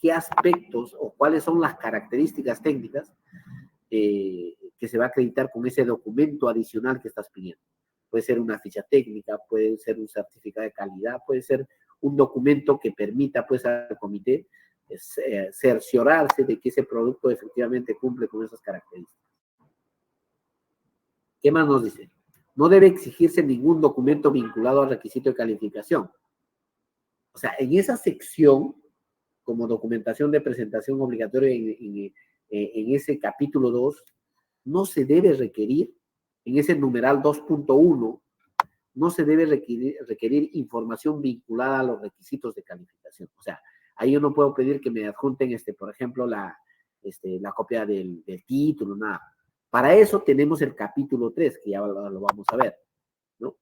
qué aspectos o cuáles son las características técnicas que se va a acreditar con ese documento adicional que estás pidiendo. Puede ser una ficha técnica, puede ser un certificado de calidad, puede ser un documento que permita pues al comité cerciorarse de que ese producto efectivamente cumple con esas características. ¿Qué más nos dice? No debe exigirse ningún documento vinculado al requisito de calificación. O sea, en esa sección, como documentación de presentación obligatoria en ese capítulo 2, no se debe requerir, en ese numeral 2.1, no se debe requerir información vinculada a los requisitos de calificación. O sea, ahí yo no puedo pedir que me adjunten, por ejemplo, la copia del título, nada. Para eso tenemos el capítulo 3, que ya lo vamos a ver, ¿no?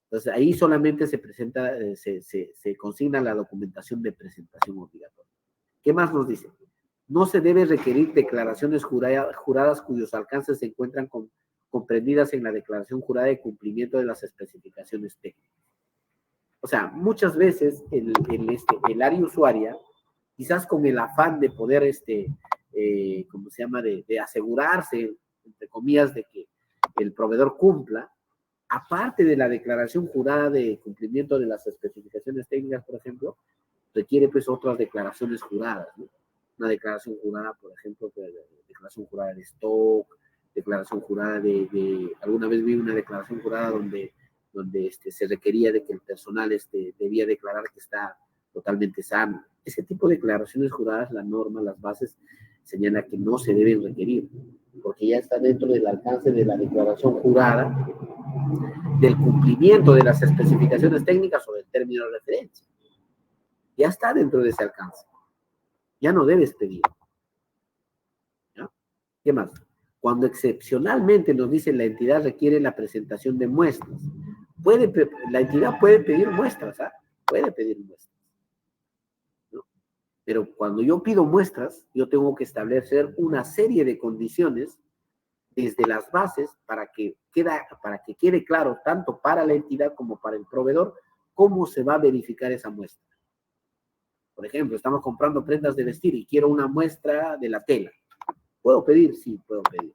Entonces, ahí solamente se presenta, se consigna la documentación de presentación obligatoria. ¿Qué más nos dice? No se debe requerir declaraciones juradas cuyos alcances se encuentran comprendidas en la declaración jurada de cumplimiento de las especificaciones técnicas. O sea, muchas veces el área usuaria, quizás con el afán de poder, ¿cómo se llama?, de asegurarse, entre comillas, de que el proveedor cumpla, aparte de la declaración jurada de cumplimiento de las especificaciones técnicas, por ejemplo, requiere pues otras declaraciones juradas, ¿no? Una declaración jurada, por ejemplo, declaración jurada de stock, declaración jurada alguna vez vi una declaración jurada donde se requería de que el personal debía declarar que está totalmente sano. Ese tipo de declaraciones juradas, la norma, las bases, señala que no se deben requerir, porque ya está dentro del alcance de la declaración jurada del cumplimiento de las especificaciones técnicas o del término de referencia. Ya está dentro de ese alcance. Ya no debes pedir. ¿Ya? ¿Qué más? Cuando excepcionalmente nos dice la entidad requiere la presentación de muestras, la entidad puede pedir muestras, ¿ah? Puede pedir muestras. ¿No? Pero cuando yo pido muestras, yo tengo que establecer una serie de condiciones desde las bases para que quede claro tanto para la entidad como para el proveedor cómo se va a verificar esa muestra. Por ejemplo, estamos comprando prendas de vestir y quiero una muestra de la tela. ¿Puedo pedir? Sí, puedo pedir.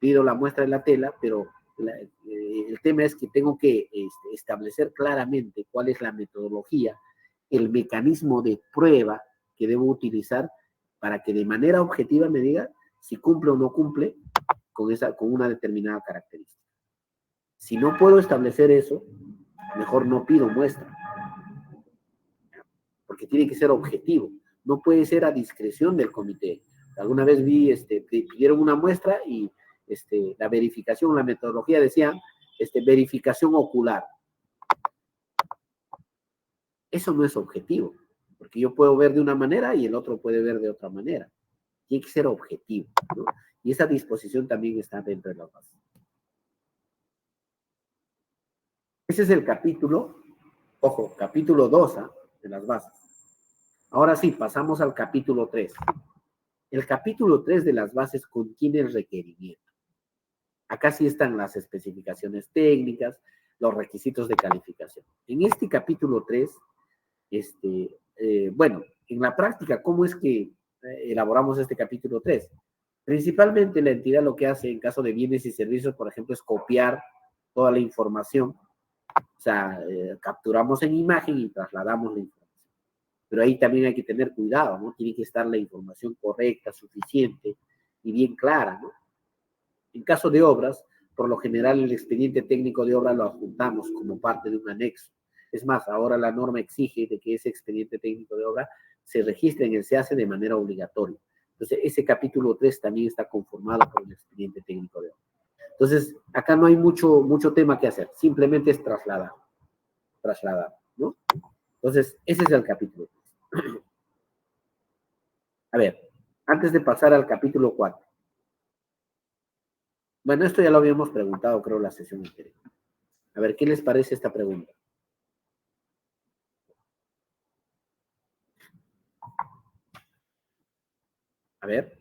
Pido la muestra de la tela, pero el tema es que tengo que establecer claramente cuál es la metodología, el mecanismo de prueba que debo utilizar para que de manera objetiva me diga si cumple o no cumple con una determinada característica. Si no puedo establecer eso, mejor no pido muestra, porque tiene que ser objetivo, no puede ser a discreción del comité. Alguna vez vi, pidieron una muestra y la verificación, la metodología decía, verificación ocular. Eso no es objetivo, porque yo puedo ver de una manera y el otro puede ver de otra manera. Tiene que ser objetivo, ¿no? Y esa disposición también está dentro de la base. Ese es el capítulo, ojo, capítulo 2 de las bases. Ahora sí, pasamos al capítulo 3. El capítulo 3 de las bases contiene el requerimiento. Acá sí están las especificaciones técnicas, los requisitos de calificación. En este capítulo 3, bueno, en la práctica, ¿cómo es que elaboramos este capítulo 3? Principalmente la entidad lo que hace en caso de bienes y servicios, por ejemplo, es copiar toda la información. O sea, capturamos en imagen y trasladamos la información. Pero ahí también hay que tener cuidado, ¿no? Tiene que estar la información correcta, suficiente y bien clara, ¿no? En caso de obras, por lo general el expediente técnico de obra lo adjuntamos como parte de un anexo. Es más, ahora la norma exige de que ese expediente técnico de obra se registre en el SEACE de manera obligatoria. Entonces, ese capítulo 3 también está conformado por el expediente técnico de obra. Entonces, acá no hay mucho tema que hacer, simplemente es trasladar, ¿no? Entonces, ese es el capítulo 3. A ver, antes de pasar al capítulo 4. Bueno, esto ya lo habíamos preguntado, creo, la sesión anterior. A ver, ¿qué les parece esta pregunta? A ver.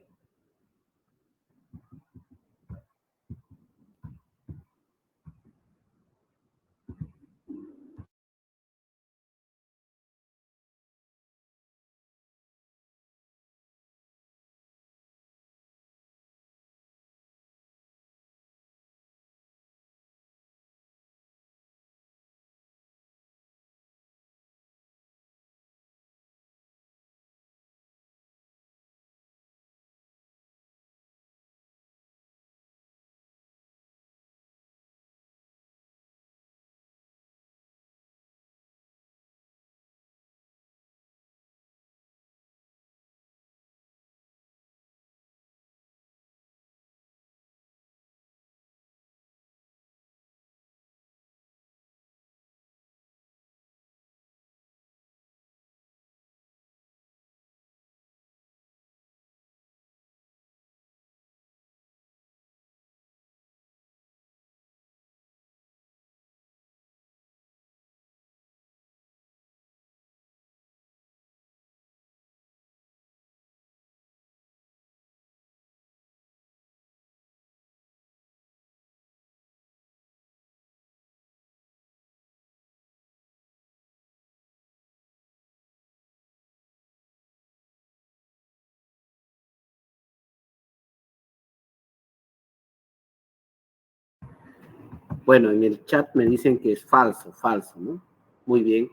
Bueno, en el chat me dicen que es falso, ¿no? Muy bien.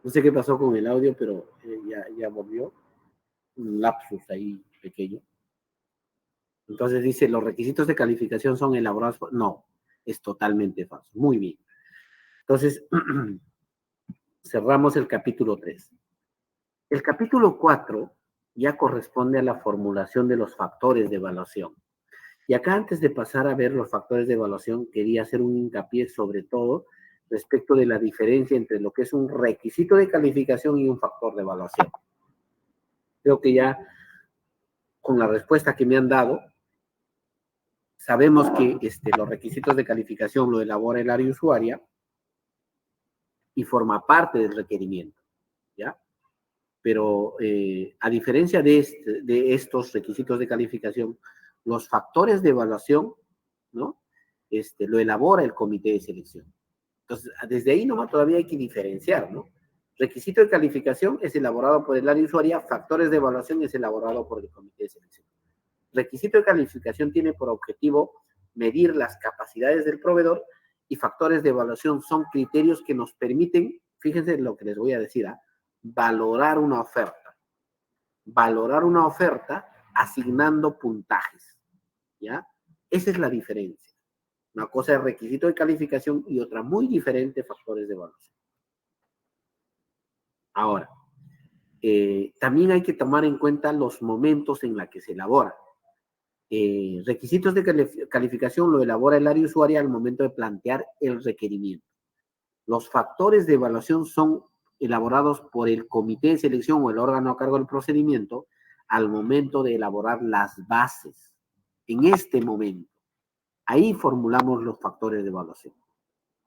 No sé qué pasó con el audio, pero ya volvió. Un lapsus ahí pequeño. Entonces dice, los requisitos de calificación son elaborados por... No, es totalmente falso. Muy bien. Entonces, cerramos el capítulo 3. El capítulo 4 ya corresponde a la formulación de los factores de evaluación. Y acá, antes de pasar a ver los factores de evaluación, quería hacer un hincapié sobre todo respecto de la diferencia entre lo que es un requisito de calificación y un factor de evaluación. Creo que ya con la respuesta que me han dado, sabemos que los requisitos de calificación lo elabora el área usuaria y forma parte del requerimiento, ¿ya? Pero a diferencia de estos requisitos de calificación, los factores de evaluación, ¿no? Lo elabora el comité de selección. Entonces, desde ahí nomás todavía hay que diferenciar, ¿no? Requisito de calificación es elaborado por el área usuaria, factores de evaluación es elaborado por el comité de selección. Requisito de calificación tiene por objetivo medir las capacidades del proveedor y factores de evaluación son criterios que nos permiten, fíjense lo que les voy a decir, valorar una oferta. Valorar una oferta asignando puntajes, ¿ya? Esa es la diferencia. Una cosa es requisito de calificación y otra muy diferente, factores de evaluación. Ahora, también hay que tomar en cuenta los momentos en los que se elabora. Requisitos de calificación lo elabora el área usuaria al momento de plantear el requerimiento. Los factores de evaluación son elaborados por el comité de selección o el órgano a cargo del procedimiento al momento de elaborar las bases. En este momento, ahí formulamos los factores de evaluación,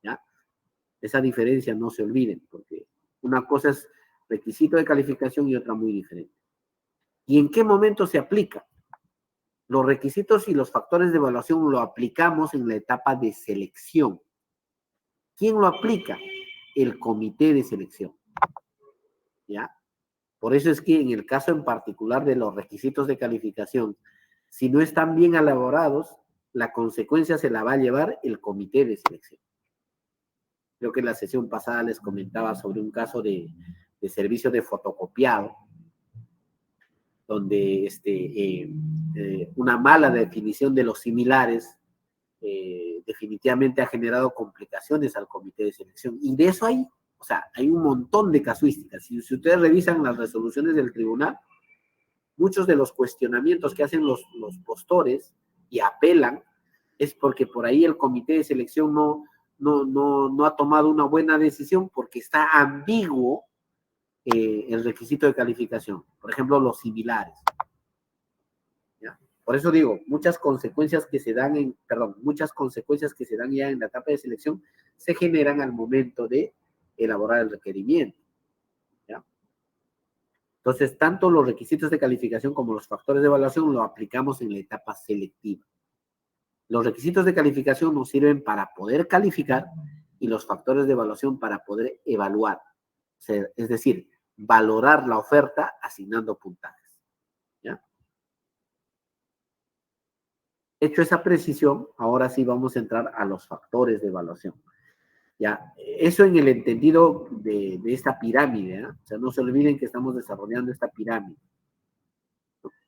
¿ya? Esa diferencia no se olviden, porque una cosa es requisito de calificación y otra muy diferente. ¿Y en qué momento se aplica? Los requisitos y los factores de evaluación lo aplicamos en la etapa de selección. ¿Quién lo aplica? El comité de selección, ¿ya? Por eso es que en el caso en particular de los requisitos de calificación, si no están bien elaborados, la consecuencia se la va a llevar el comité de selección. Creo que en la sesión pasada les comentaba sobre un caso de servicio de fotocopiado, donde una mala definición de los similares definitivamente ha generado complicaciones al comité de selección. Y de eso hay, o sea, hay un montón de casuísticas. Si ustedes revisan las resoluciones del tribunal, muchos de los cuestionamientos que hacen los postores y apelan es porque por ahí el comité de selección no ha tomado una buena decisión porque está ambiguo el requisito de calificación. Por ejemplo, los similares. ¿Ya? Por eso digo, muchas consecuencias que se dan ya en la etapa de selección se generan al momento de elaborar el requerimiento, ¿ya? Entonces, tanto los requisitos de calificación como los factores de evaluación lo aplicamos en la etapa selectiva. Los requisitos de calificación nos sirven para poder calificar y los factores de evaluación para poder evaluar. O sea, es decir, valorar la oferta asignando puntajes. ¿Ya? Hecho esa precisión, ahora sí vamos a entrar a los factores de evaluación. ¿Ya? Eso en el entendido de esta pirámide. O sea, no se olviden que estamos desarrollando esta pirámide.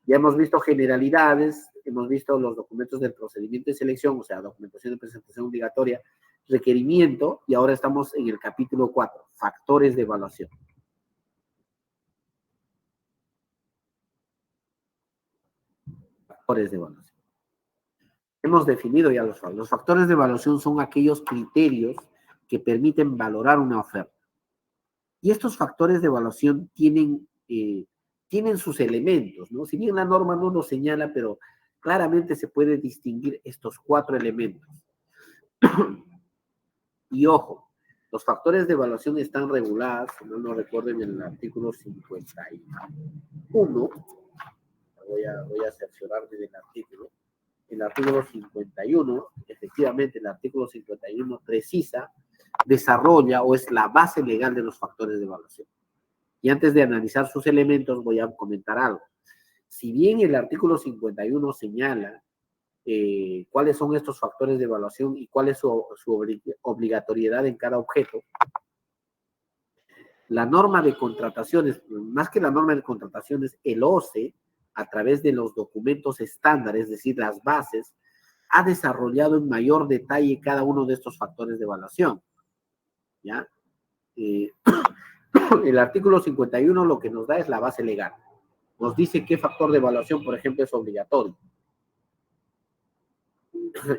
Ya hemos visto generalidades, hemos visto los documentos del procedimiento de selección, o sea, documentación de presentación obligatoria, requerimiento, y ahora estamos en el capítulo 4, factores de evaluación. Factores de evaluación. Hemos definido ya los factores de evaluación son aquellos criterios que permiten valorar una oferta. Y estos factores de evaluación tienen sus elementos, ¿no? Si bien la norma no lo señala, pero claramente se puede distinguir estos 4 elementos. Y ojo, los factores de evaluación están regulados, si no lo recuerdo, en el artículo 51. Voy a cerciorarme del artículo. El artículo 51, efectivamente, el artículo 51 precisa, desarrolla o es la base legal de los factores de evaluación. Y antes de analizar sus elementos, voy a comentar algo. Si bien el artículo 51 señala cuáles son estos factores de evaluación y cuál es su obligatoriedad en cada objeto, la norma de contrataciones, más que la norma de contrataciones, el OCE, a través de los documentos estándar, es decir, las bases, ha desarrollado en mayor detalle cada uno de estos factores de evaluación. ¿Ya? El artículo 51 lo que nos da es la base legal. Nos dice qué factor de evaluación, por ejemplo, es obligatorio.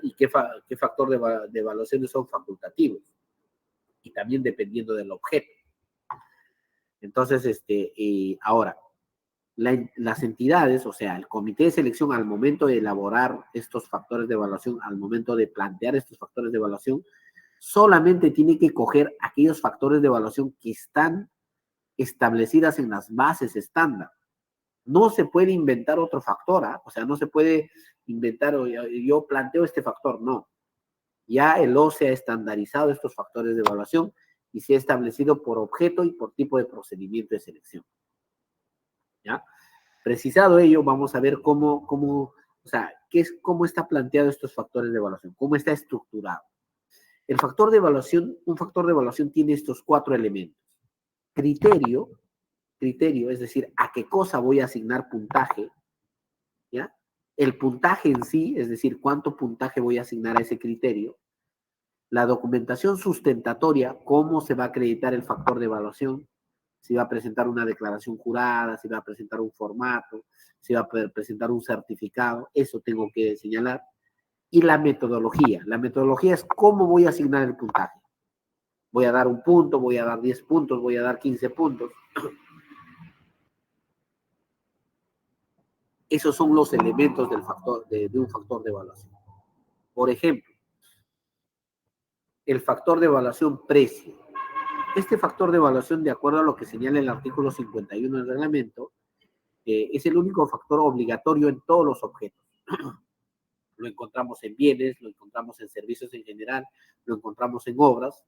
Y qué factor de evaluación son facultativos. Y también dependiendo del objeto. Entonces, ahora, las entidades, o sea, el comité de selección al momento de elaborar estos factores de evaluación, al momento de plantear estos factores de evaluación, solamente tiene que coger aquellos factores de evaluación que están establecidas en las bases estándar. No se puede inventar otro factor, o sea, no se puede inventar, yo planteo este factor, no. Ya el OCE ha estandarizado estos factores de evaluación y se ha establecido por objeto y por tipo de procedimiento de selección. ¿Ya? Precisado ello, vamos a ver cómo está planteado estos factores de evaluación, cómo está estructurado. Un factor de evaluación tiene estos 4 elementos. Criterio, es decir, a qué cosa voy a asignar puntaje, ¿ya? El puntaje en sí, es decir, cuánto puntaje voy a asignar a ese criterio. La documentación sustentatoria, cómo se va a acreditar el factor de evaluación, si va a presentar una declaración jurada, si va a presentar un formato, si va a presentar un certificado, eso tengo que señalar. Y la metodología es cómo voy a asignar el puntaje. Voy a dar 1 punto, voy a dar 10 puntos, voy a dar 15 puntos. Esos son los elementos de un factor de evaluación. Por ejemplo, el factor de evaluación precio. Este factor de evaluación, de acuerdo a lo que señala el artículo 51 del reglamento, es el único factor obligatorio en todos los objetos. Lo encontramos en bienes, lo encontramos en servicios en general, lo encontramos en obras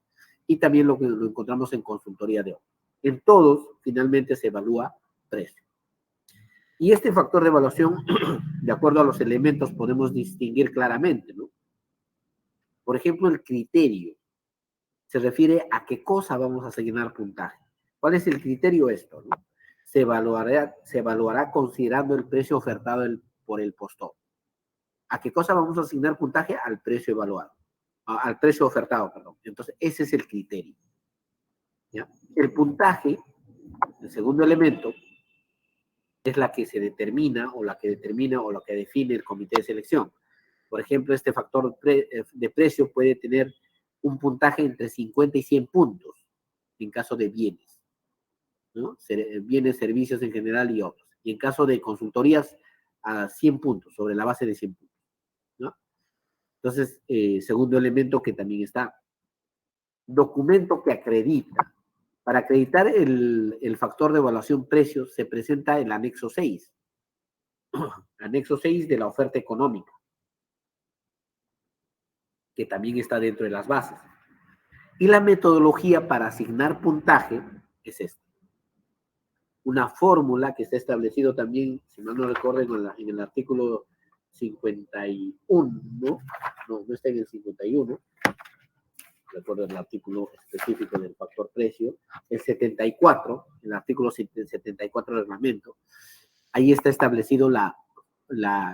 y también lo encontramos en consultoría de obras. En todos, finalmente, se evalúa precio. Y este factor de evaluación, de acuerdo a los elementos, podemos distinguir claramente, ¿no? Por ejemplo, el criterio se refiere a qué cosa vamos a asignar puntaje. ¿Cuál es el criterio esto, no? Se evaluará considerando el precio ofertado por el postor. ¿A qué cosa vamos a asignar puntaje? Al precio evaluado. Al precio ofertado, perdón. Entonces, ese es el criterio. ¿Ya? El puntaje, el segundo elemento, es la que se determina o la que define el comité de selección. Por ejemplo, este factor de precio puede tener un puntaje entre 50 y 100 puntos en caso de bienes, ¿no? Bienes, servicios en general y otros. Y en caso de consultorías, a 100 puntos, sobre la base de 100 puntos, ¿no? Entonces, segundo elemento que también está, documento que acredita. Para acreditar el factor de evaluación precio se presenta el anexo 6. Anexo 6 de la oferta económica, que también está dentro de las bases. Y la metodología para asignar puntaje es esta. Una fórmula que está establecido también, si mal no recuerdo, en el artículo 51, no está en el 51, recuerdo el artículo específico del factor precio, el 74, el artículo 74 del reglamento, ahí está establecido la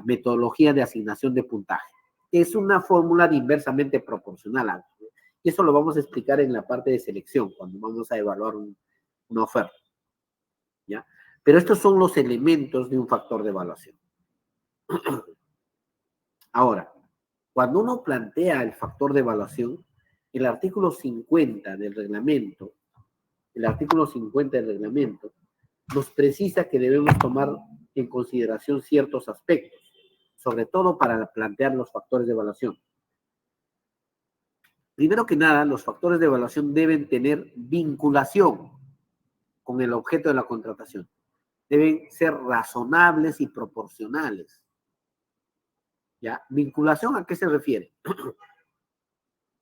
metodología de asignación de puntaje. Es una fórmula de inversamente proporcional, y eso lo vamos a explicar en la parte de selección, cuando vamos a evaluar una oferta, ¿ya? Pero estos son los elementos de un factor de evaluación. Ahora, cuando uno plantea el factor de evaluación, el artículo 50 del reglamento, nos precisa que debemos tomar en consideración ciertos aspectos, sobre todo para plantear los factores de evaluación. Primero que nada, los factores de evaluación deben tener vinculación con el objeto de la contratación. Deben ser razonables y proporcionales. ¿Ya? ¿Vinculación a qué se refiere?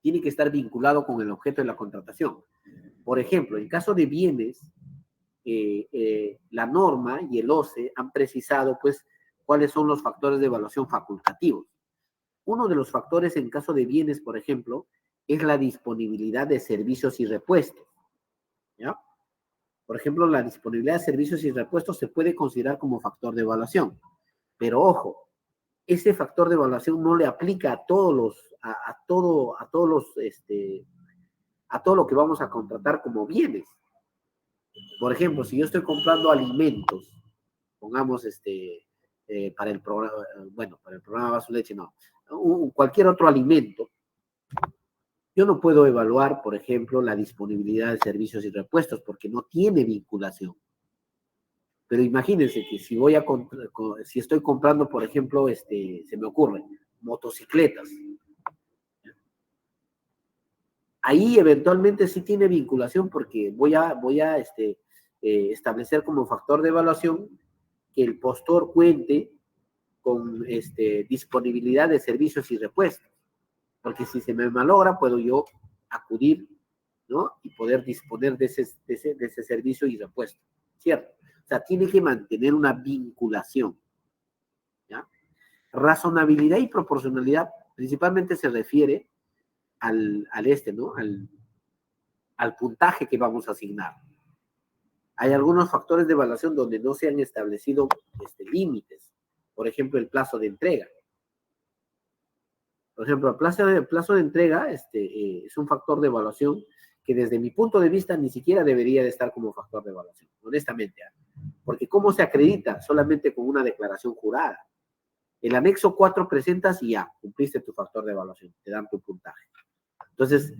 Tiene que estar vinculado con el objeto de la contratación. Por ejemplo, en caso de bienes, la norma y el OCE han precisado, pues, cuáles son los factores de evaluación facultativos. Uno de los factores en caso de bienes, por ejemplo, es la disponibilidad de servicios y repuestos. ¿Ya? Por ejemplo, la disponibilidad de servicios y repuestos se puede considerar como factor de evaluación. Pero ojo, ese factor de evaluación no le aplica a todos los, a todo lo que vamos a contratar como bienes. Por ejemplo, si yo estoy comprando alimentos, pongamos para el programa, para el programa Vaso Leche, no, cualquier otro alimento, yo no puedo evaluar, por ejemplo, la disponibilidad de servicios y repuestos porque no tiene vinculación. Pero imagínense que si estoy comprando, por ejemplo, se me ocurre, motocicletas. Ahí eventualmente sí tiene vinculación porque voy a establecer como factor de evaluación que el postor cuente con disponibilidad de servicios y repuestos. Porque si se me malogra, puedo yo acudir, ¿no? Y poder disponer de ese servicio y repuesto, ¿cierto? O sea, tiene que mantener una vinculación, ¿ya? Razonabilidad y proporcionalidad principalmente se refiere ¿no? Al puntaje que vamos a asignar. Hay algunos factores de evaluación donde no se han establecido límites. Por ejemplo, el plazo de entrega. Por ejemplo, el plazo de entrega es un factor de evaluación que desde mi punto de vista ni siquiera debería de estar como factor de evaluación, honestamente. Porque ¿cómo se acredita? Solamente con una declaración jurada. El anexo 4 presentas y ya, cumpliste tu factor de evaluación, te dan tu puntaje. Entonces,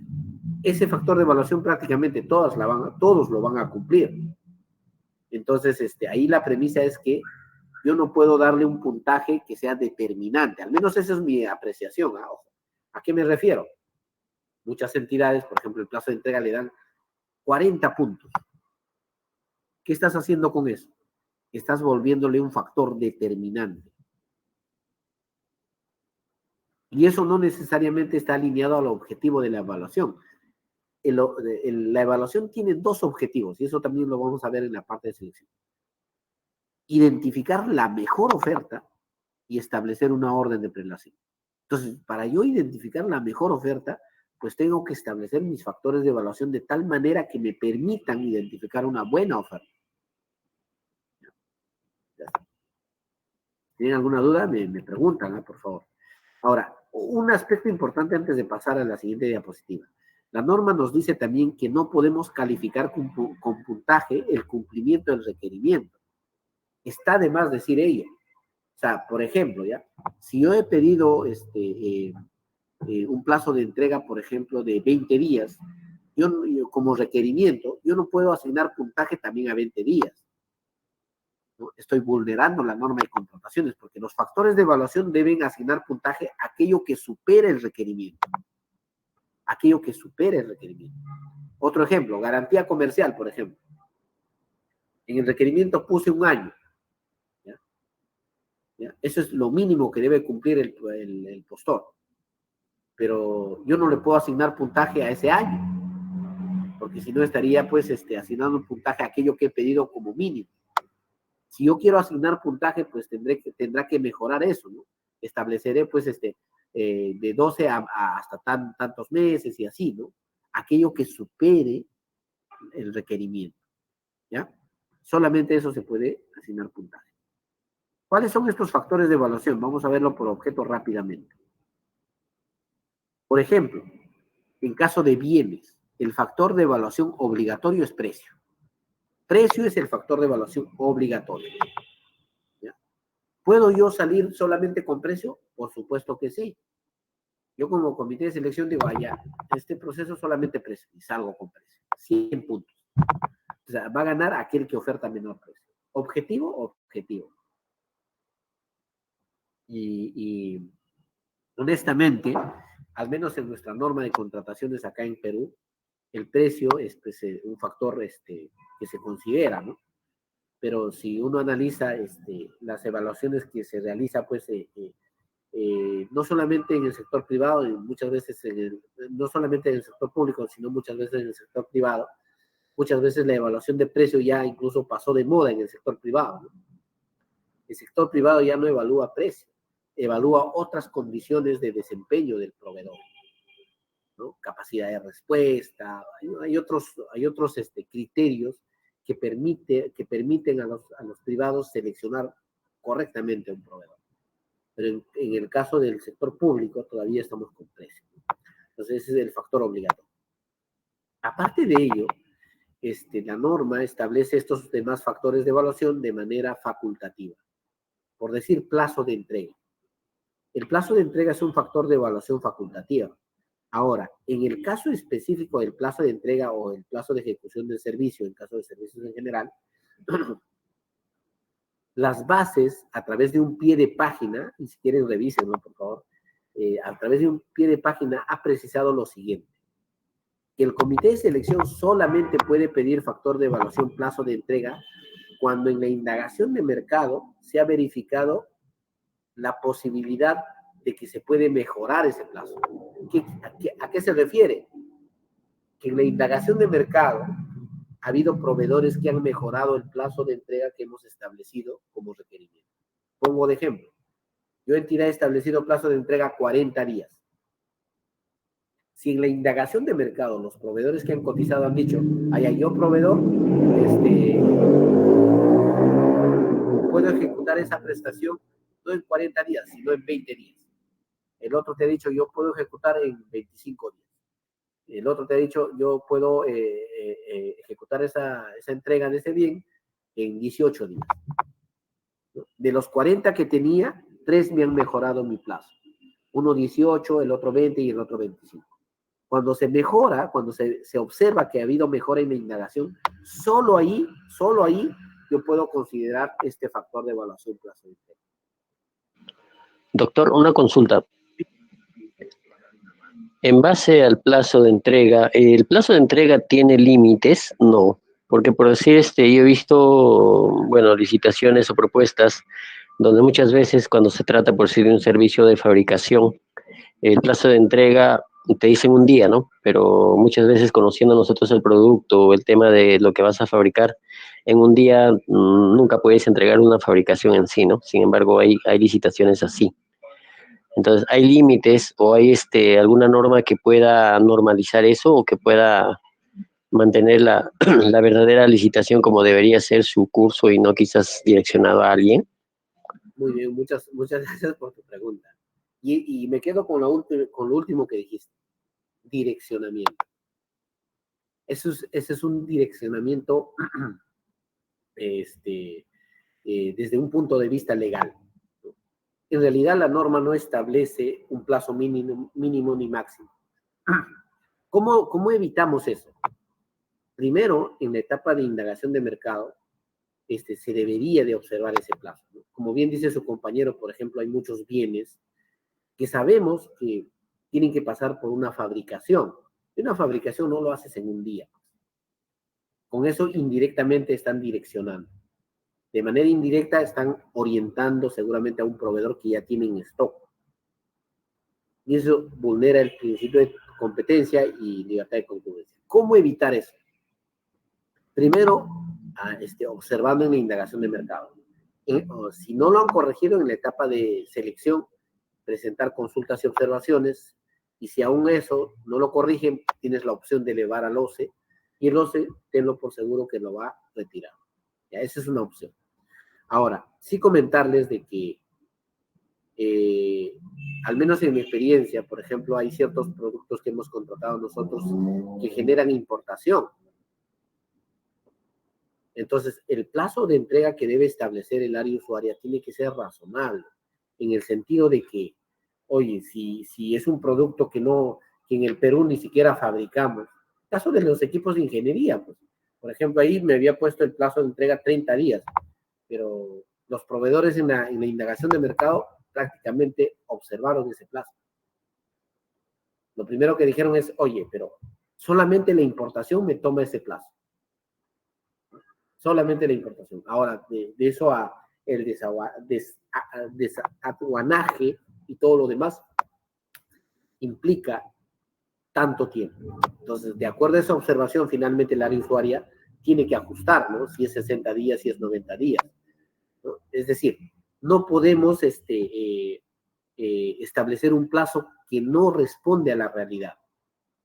ese factor de evaluación prácticamente todos lo van a cumplir. Entonces, ahí la premisa es que yo no puedo darle un puntaje que sea determinante. Al menos esa es mi apreciación. Ojo. ¿A qué me refiero? Muchas entidades, por ejemplo, el plazo de entrega le dan 40 puntos. ¿Qué estás haciendo con eso? Estás volviéndole un factor determinante. Y eso no necesariamente está alineado al objetivo de la evaluación. La evaluación tiene dos objetivos, y eso también lo vamos a ver en la parte de selección. Identificar la mejor oferta y establecer una orden de prelación. Entonces, para yo identificar la mejor oferta, pues tengo que establecer mis factores de evaluación de tal manera que me permitan identificar una buena oferta. Ya está. ¿Tienen alguna duda? Me preguntan, por favor. Ahora, un aspecto importante antes de pasar a la siguiente diapositiva. La norma nos dice también que no podemos calificar con puntaje el cumplimiento del requerimiento. Está de más decir ello. O sea, por ejemplo, ¿ya? Si yo he pedido un plazo de entrega, por ejemplo, de 20 días, yo como requerimiento, yo no puedo asignar puntaje también a 20 días. ¿No? Estoy vulnerando la norma de contrataciones porque los factores de evaluación deben asignar puntaje a aquello que supera el requerimiento. aquello que supere el requerimiento. Otro ejemplo, garantía comercial, por ejemplo. En el requerimiento puse 1 año. ¿Ya? ¿Ya? Eso es lo mínimo que debe cumplir el postor. Pero yo no le puedo asignar puntaje a ese año, porque si no estaría pues asignando un puntaje a aquello que he pedido como mínimo. Si yo quiero asignar puntaje, pues tendrá que mejorar eso, ¿no? Estableceré pues de 12 hasta tantos meses y así, ¿no? Aquello que supere el requerimiento, ¿ya? Solamente eso se puede asignar puntaje. ¿Cuáles son estos factores de evaluación? Vamos a verlo por objeto rápidamente. Por ejemplo, en caso de bienes, el factor de evaluación obligatorio es precio. Precio es el factor de evaluación obligatorio. ¿Ya? ¿Puedo yo salir solamente con precio? Por supuesto que sí. Yo como comité de selección digo, ya, este proceso solamente precio, y salgo con precio. 100 puntos. O sea, va a ganar aquel que oferta menor precio. Objetivo, objetivo. Y honestamente, al menos en nuestra norma de contrataciones acá en Perú, el precio es pues, un factor que se considera, ¿no? Pero si uno analiza las evaluaciones que se realiza, pues no solamente en el sector privado, y muchas veces no solamente en el sector público, sino muchas veces en el sector privado, muchas veces la evaluación de precio ya incluso pasó de moda en el sector privado, ¿no? El sector privado ya no evalúa precio, evalúa otras condiciones de desempeño del proveedor, ¿no? Capacidad de respuesta, hay otros criterios que permiten a los privados seleccionar correctamente a un proveedor. Pero en el caso del sector público todavía estamos con precio. Entonces ese es el factor obligatorio. Aparte de ello, la norma establece estos demás factores de evaluación de manera facultativa. Por decir, plazo de entrega. El plazo de entrega es un factor de evaluación facultativa. Ahora, en el caso específico del plazo de entrega o el plazo de ejecución del servicio, en caso de servicios en general, las bases, a través de un pie de página, y si quieren revísenlo, por favor, a través de un pie de página ha precisado lo siguiente: que el comité de selección solamente puede pedir factor de evaluación plazo de entrega cuando en la indagación de mercado se ha verificado la posibilidad de que se puede mejorar ese plazo. ¿A qué se refiere? Que en la indagación de mercado ha habido proveedores que han mejorado el plazo de entrega que hemos establecido como requerimiento. Pongo de ejemplo, yo en entidad he establecido plazo de entrega 40 días. Si en la indagación de mercado los proveedores que han cotizado han dicho, yo proveedor, puedo ejecutar esa prestación no en 40 días, sino en 20 días. El otro te ha dicho, yo puedo ejecutar en 25 días. El otro te ha dicho, yo puedo ejecutar esa entrega de ese bien en 18 días. De los 40 que tenía, 3 me han mejorado mi plazo. Uno 18, el otro 20 y el otro 25. Cuando se mejora, cuando se observa que ha habido mejora en la indagación, solo ahí yo puedo considerar este factor de evaluación plazo de entrega. Doctor, una consulta. En base al plazo de entrega, ¿el plazo de entrega tiene límites? No, porque por decir, yo he visto, bueno, licitaciones o propuestas donde muchas veces cuando se trata por sí de un servicio de fabricación, el plazo de entrega te dicen un día, ¿no? Pero muchas veces conociendo nosotros el producto o el tema de lo que vas a fabricar, en un día nunca puedes entregar una fabricación en sí, ¿no? Sin embargo, hay licitaciones así. Entonces, ¿hay límites o hay alguna norma que pueda normalizar eso o que pueda mantener la, la verdadera licitación como debería ser su curso y no quizás direccionado a alguien? Muy bien, muchas gracias por tu pregunta. Y me quedo con lo último que dijiste, direccionamiento. Ese es un direccionamiento desde un punto de vista legal. En realidad la norma no establece un plazo mínimo ni máximo. ¿Cómo evitamos eso? Primero, en la etapa de indagación de mercado, se debería de observar ese plazo, ¿no? Como bien dice su compañero, por ejemplo, hay muchos bienes que sabemos que tienen que pasar por una fabricación. Y una fabricación no lo haces en un día. Con eso indirectamente están direccionando. De manera indirecta están orientando seguramente a un proveedor que ya tiene en stock. Y eso vulnera el principio de competencia y libertad de concurrencia. ¿Cómo evitar eso? Primero, observando en la indagación de mercado. Si no lo han corregido en la etapa de selección, presentar consultas y observaciones, y si aún eso no lo corrigen, tienes la opción de elevar al OCE, y el OCE, tenlo por seguro que lo va a retirar. Ya, esa es una opción. Ahora, sí comentarles de que, al menos en mi experiencia, por ejemplo, hay ciertos productos que hemos contratado nosotros que generan importación. Entonces, el plazo de entrega que debe establecer el área usuaria tiene que ser razonable, en el sentido de que, oye, si es un producto que en el Perú ni siquiera fabricamos, caso de los equipos de ingeniería, pues, por ejemplo, ahí me había puesto el plazo de entrega 30 días, pero los proveedores en la indagación de mercado prácticamente observaron ese plazo. Lo primero que dijeron es, oye, pero solamente la importación me toma ese plazo. Solamente la importación. Ahora, de eso a el desaduanaje y todo lo demás implica tanto tiempo. Entonces, de acuerdo a esa observación, finalmente el área usuaria tiene que ajustar, ¿no? Si es 60 días, si es 90 días, ¿no? Es decir, no podemos establecer un plazo que no responde a la realidad.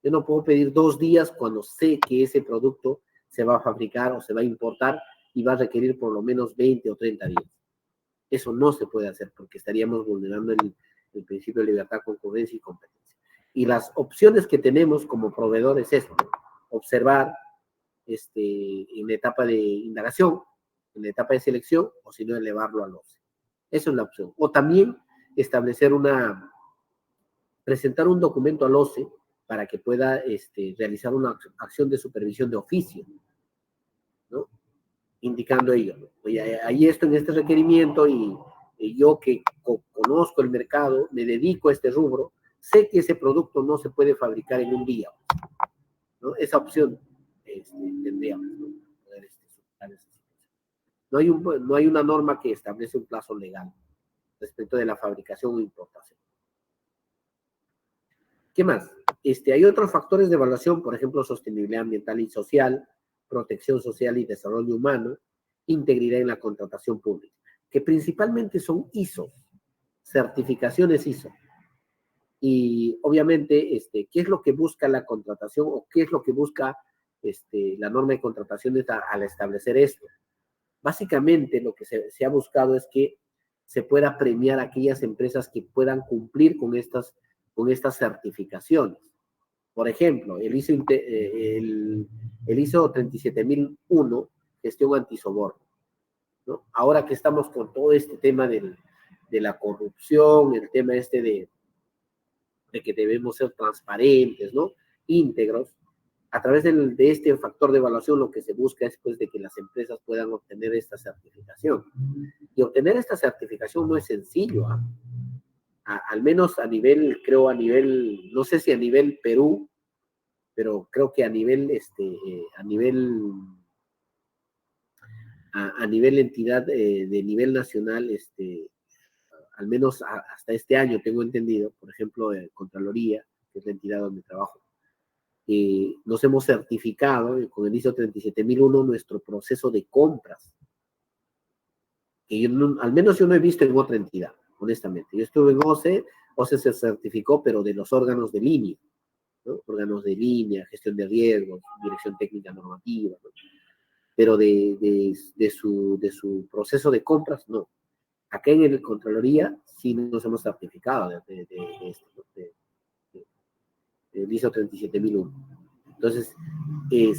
Yo no puedo pedir 2 días cuando sé que ese producto se va a fabricar o se va a importar y va a requerir por lo menos 20 o 30 días. Eso no se puede hacer porque estaríamos vulnerando el principio de libertad, concurrencia y competencia. Y las opciones que tenemos como proveedores es esto, observar en la etapa de indagación, en la etapa de selección, o si no, elevarlo al OCE. Esa es la opción. O también establecer presentar un documento al OCE para que pueda realizar una acción de supervisión de oficio, ¿no? Indicando ello, ¿no? Oye, hay esto en este requerimiento y yo que conozco el mercado, me dedico a este rubro, sé que ese producto no se puede fabricar en un día, ¿no? Esa opción tendríamos, ¿no? Poder superar esa situación. No hay una norma que establece un plazo legal respecto de la fabricación o importación. ¿Qué más? Hay otros factores de evaluación, por ejemplo, sostenibilidad ambiental y social, protección social y desarrollo humano, integridad en la contratación pública, que principalmente son ISO, certificaciones ISO. Y obviamente, ¿qué es lo que busca la contratación o qué es lo que busca la norma de contrataciones al establecer esto? Básicamente, lo que se ha buscado es que se pueda premiar a aquellas empresas que puedan cumplir con estas certificaciones. Por ejemplo, el ISO 37001, gestión antisoborno, ¿no? Ahora que estamos con todo este tema de la corrupción, el tema de que debemos ser transparentes, ¿no? Íntegros, a través de este factor de evaluación lo que se busca es pues, de que las empresas puedan obtener esta certificación. Y obtener esta certificación no es sencillo, ¿eh? Al menos a nivel, no sé si a nivel Perú, pero creo que a nivel entidad de nivel nacional, al menos hasta este año tengo entendido, por ejemplo, Contraloría, que es la entidad donde trabajo, nos hemos certificado con el ISO 37001 nuestro proceso de compras, que al menos yo no he visto en otra entidad, honestamente. Yo estuve en OCE se certificó, pero de los órganos de línea, ¿no? Órganos de línea, gestión de riesgos, dirección técnica normativa, ¿no? Pero de su proceso de compras, no. Acá en el Contraloría sí nos hemos certificado del ISO 37001. Entonces,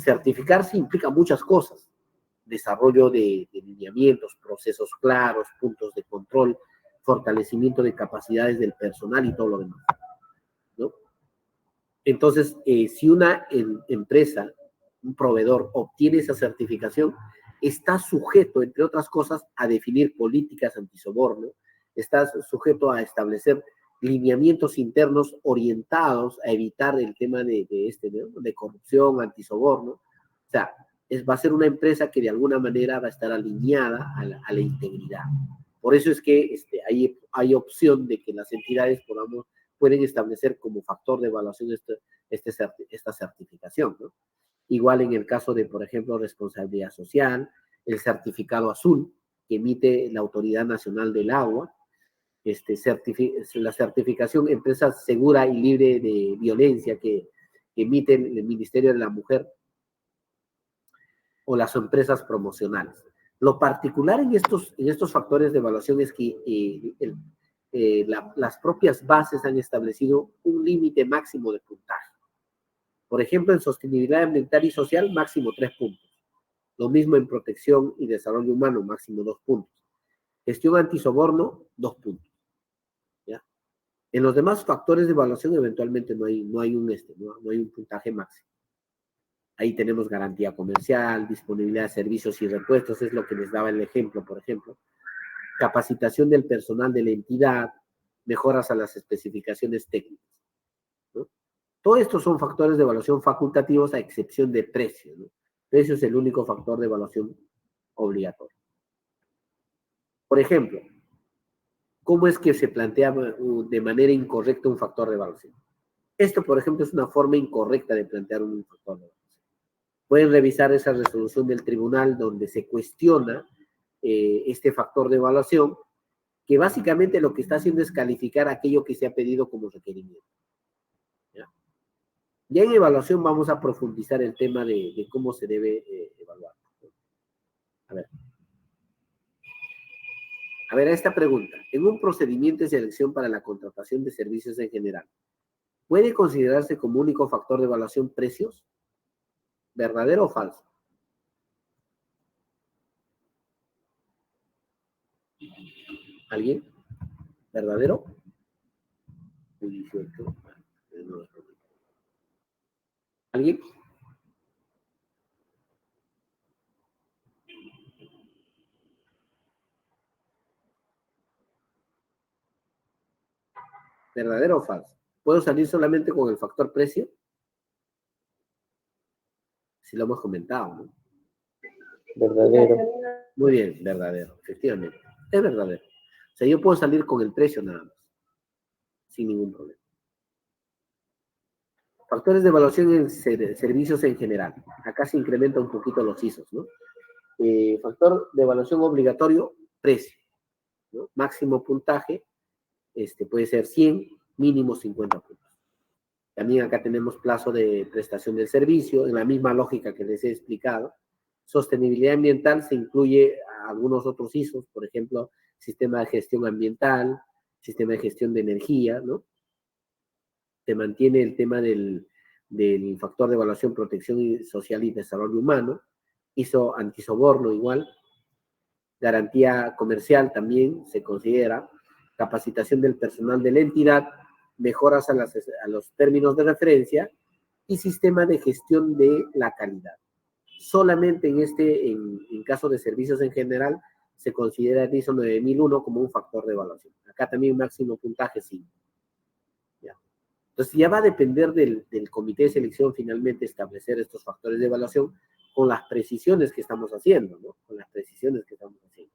certificarse implica muchas cosas. Desarrollo de lineamientos, procesos claros, puntos de control, fortalecimiento de capacidades del personal y todo lo demás, ¿no? Entonces, si una empresa, un proveedor, obtiene esa certificación, está sujeto, entre otras cosas, a definir políticas antisoborno, está sujeto a establecer lineamientos internos orientados a evitar el tema de corrupción, antisoborno. O sea, va a ser una empresa que de alguna manera va a estar alineada a la integridad. Por eso es que hay opción de que las entidades pueden establecer como factor de evaluación esta certificación, ¿no? Igual en el caso de, por ejemplo, responsabilidad social, el certificado azul que emite la Autoridad Nacional del Agua, la certificación empresa segura y libre de violencia que emite el Ministerio de la Mujer o las empresas promocionales. Lo particular en estos factores de evaluación es que las propias bases han establecido un límite máximo de puntaje. Por ejemplo, en sostenibilidad ambiental y social, máximo 3 puntos. Lo mismo en protección y desarrollo humano, máximo 2 puntos. Gestión antisoborno, 2 puntos. ¿Ya? En los demás factores de evaluación, eventualmente no hay un puntaje máximo. Ahí tenemos garantía comercial, disponibilidad de servicios y repuestos, es lo que les daba el ejemplo, por ejemplo. Capacitación del personal de la entidad, mejoras a las especificaciones técnicas, ¿no? Todos estos son factores de evaluación facultativos a excepción de precio, ¿no? Precio es el único factor de evaluación obligatorio. Por ejemplo, ¿cómo es que se plantea de manera incorrecta un factor de evaluación? Esto, por ejemplo, es una forma incorrecta de plantear un factor de evaluación. Pueden revisar esa resolución del tribunal donde se cuestiona este factor de evaluación, que básicamente lo que está haciendo es calificar aquello que se ha pedido como requerimiento. Ya en evaluación vamos a profundizar el tema de cómo se debe evaluar. A ver, a esta pregunta. En un procedimiento de selección para la contratación de servicios en general, ¿puede considerarse como único factor de evaluación precios? ¿Verdadero o falso? ¿Alguien? ¿Verdadero? 18. ¿Alguien? ¿Verdadero o falso? ¿Puedo salir solamente con el factor precio? Sí lo hemos comentado, ¿no? Verdadero. Muy bien, verdadero, efectivamente. Es verdadero. O sea, yo puedo salir con el precio nada más, sin ningún problema. Factores de evaluación en servicios en general. Acá se incrementa un poquito los ISOs, ¿no? Factor de evaluación obligatorio, precio, ¿no? Máximo puntaje, puede ser 100, mínimo 50 puntos. También acá tenemos plazo de prestación del servicio, en la misma lógica que les he explicado. Sostenibilidad ambiental se incluye a algunos otros ISOs, por ejemplo, sistema de gestión ambiental, sistema de gestión de energía, ¿no? Se mantiene el tema del factor de evaluación, protección social y desarrollo humano, ISO antisoborno igual, garantía comercial también se considera, capacitación del personal de la entidad, mejoras a los términos de referencia y sistema de gestión de la calidad. Solamente en caso de servicios en general, se considera el ISO 9001 como un factor de evaluación. Acá también máximo puntaje 5. ¿Ya? Entonces ya va a depender del comité de selección finalmente establecer estos factores de evaluación con las precisiones que estamos haciendo, ¿no? Con las precisiones que estamos haciendo.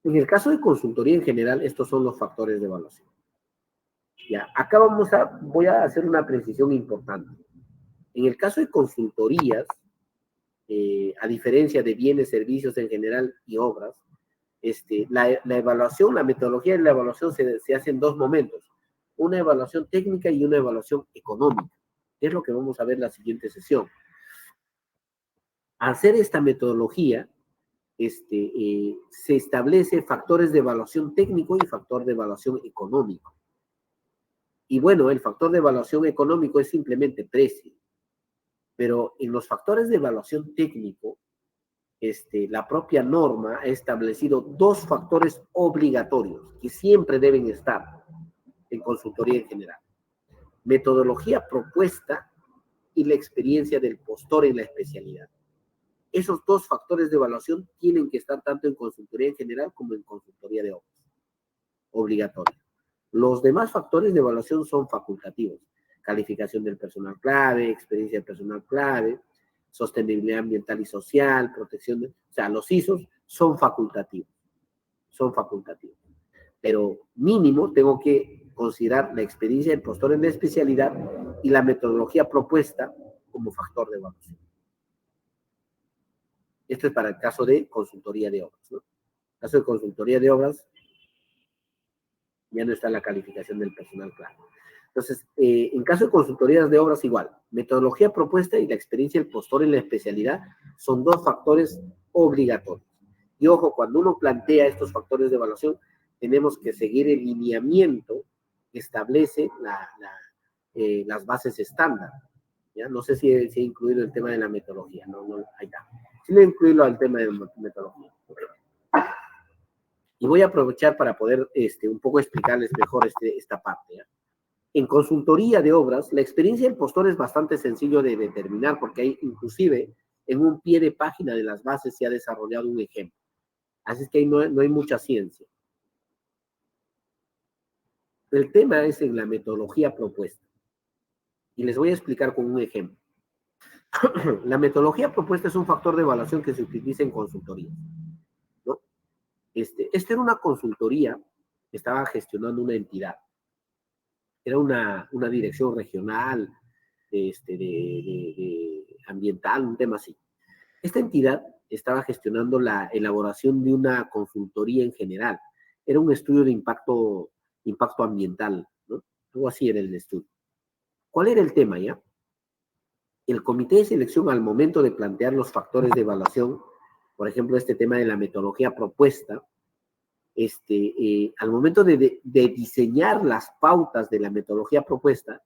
En el caso de consultoría en general, estos son los factores de evaluación. Ya, acá voy a hacer una precisión importante. En el caso de consultorías, a diferencia de bienes, servicios en general y obras, la evaluación, la metodología de la evaluación se hace en dos momentos. Una evaluación técnica y una evaluación económica. Es lo que vamos a ver en la siguiente sesión. Al hacer esta metodología, se establece factores de evaluación técnico y factor de evaluación económico. Y bueno, el factor de evaluación económico es simplemente precio. Pero en los factores de evaluación técnico, la propia norma ha establecido dos factores obligatorios que siempre deben estar en consultoría en general. Metodología propuesta y la experiencia del postor en la especialidad. Esos dos factores de evaluación tienen que estar tanto en consultoría en general como en consultoría de obras. obligatoria. Los demás factores de evaluación son facultativos. Calificación del personal clave, experiencia del personal clave, sostenibilidad ambiental y social, protección de... O sea, los ISOs son facultativos. Son facultativos. Pero mínimo tengo que considerar la experiencia del postor en la especialidad y la metodología propuesta como factor de evaluación. Esto es para el caso de consultoría de obras, ¿no? En el caso de consultoría de obras, ya no está la calificación del personal clave. Entonces, en caso de consultorías de obras, igual. Metodología propuesta y la experiencia del postor en la especialidad son dos factores obligatorios. Y ojo, cuando uno plantea estos factores de evaluación, tenemos que seguir el lineamiento que establece las bases estándar. ¿Ya? No sé si he incluido el tema de la metodología. No, ahí está. Sí le he incluido al tema de metodología. Y voy a aprovechar para poder un poco explicarles mejor esta parte. ¿Ya? En consultoría de obras, la experiencia del postor es bastante sencillo de determinar porque hay, inclusive, en un pie de página de las bases se ha desarrollado un ejemplo. Así es que ahí no hay mucha ciencia. El tema es en la metodología propuesta. Y les voy a explicar con un ejemplo. La metodología propuesta es un factor de evaluación que se utiliza en consultoría, ¿no? Esta era una consultoría que estaba gestionando una entidad. Era una dirección regional, ambiental, un tema así. Esta entidad estaba gestionando la elaboración de una consultoría en general. Era un estudio de impacto ambiental, ¿no? Algo así era el estudio. ¿Cuál era el tema, ya? El comité de selección, al momento de plantear los factores de evaluación, por ejemplo, este tema de la metodología propuesta, al momento de diseñar las pautas de la metodología propuesta,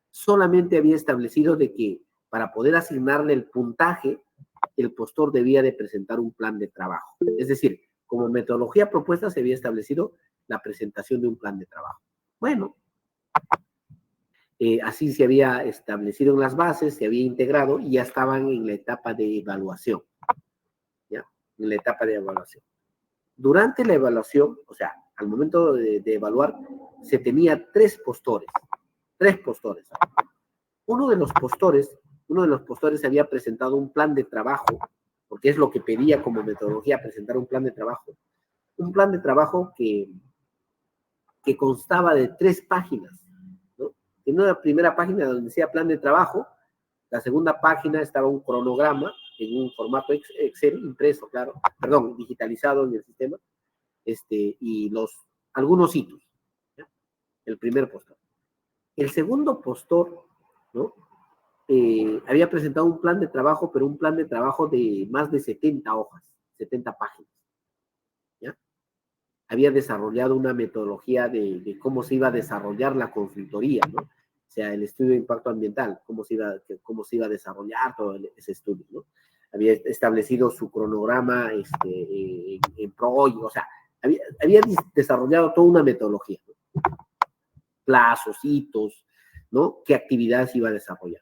solamente había establecido de que para poder asignarle el puntaje, el postor debía de presentar un plan de trabajo. Es decir, como metodología propuesta se había establecido la presentación de un plan de trabajo. Bueno, así se había establecido en las bases, se había integrado y ya estaban en la etapa de evaluación. ¿Ya? En la etapa de evaluación. Durante la evaluación, o sea, al momento de evaluar, se tenía tres postores. Uno de los postores había presentado un plan de trabajo, porque es lo que pedía como metodología, presentar un plan de trabajo. Un plan de trabajo que constaba de 3 páginas, ¿no? En una primera página donde decía plan de trabajo, la segunda página estaba un cronograma en un formato Excel impreso, claro, perdón, digitalizado en el sistema, y algunos hitos, ¿ya? El primer postor. El segundo postor, ¿no? Había presentado un plan de trabajo, pero un plan de trabajo de más de 70 hojas, 70 páginas, ¿ya? Había desarrollado una metodología de cómo se iba a desarrollar la consultoría, ¿no? O sea, el estudio de impacto ambiental, cómo se iba a desarrollar todo ese estudio, ¿no? Había establecido su cronograma en PROY, o sea, había desarrollado toda una metodología, ¿no? Plazos, hitos, ¿no? ¿Qué actividades iba a desarrollar?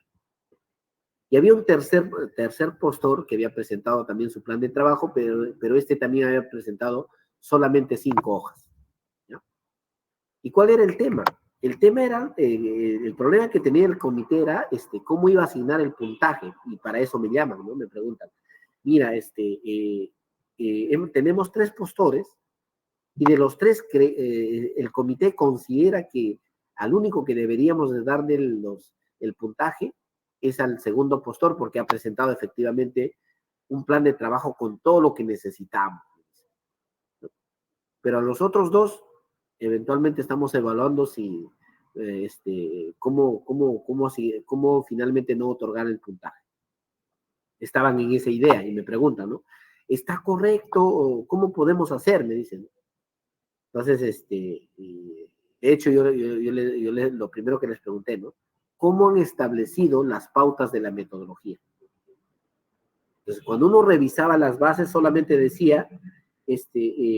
Y había un tercer postor que había presentado también su plan de trabajo, pero también había presentado solamente 5 hojas, ¿ya? ¿Y cuál era el tema? El tema era, el problema que tenía el comité era cómo iba a asignar el puntaje, y para eso me llaman, ¿no? Me preguntan, mira, tenemos 3 postores, y de los 3, el comité considera que al único que deberíamos de darle el puntaje es al segundo postor, porque ha presentado efectivamente un plan de trabajo con todo lo que necesitamos. Pero a los otros 2, eventualmente estamos evaluando si, cómo finalmente no otorgar el puntaje. Estaban en esa idea y me preguntan, ¿no? ¿Está correcto? ¿Cómo podemos hacer? Me dicen. Entonces, de hecho, yo lo primero que les pregunté, ¿no? ¿Cómo han establecido las pautas de la metodología? Entonces, cuando uno revisaba las bases, solamente decía,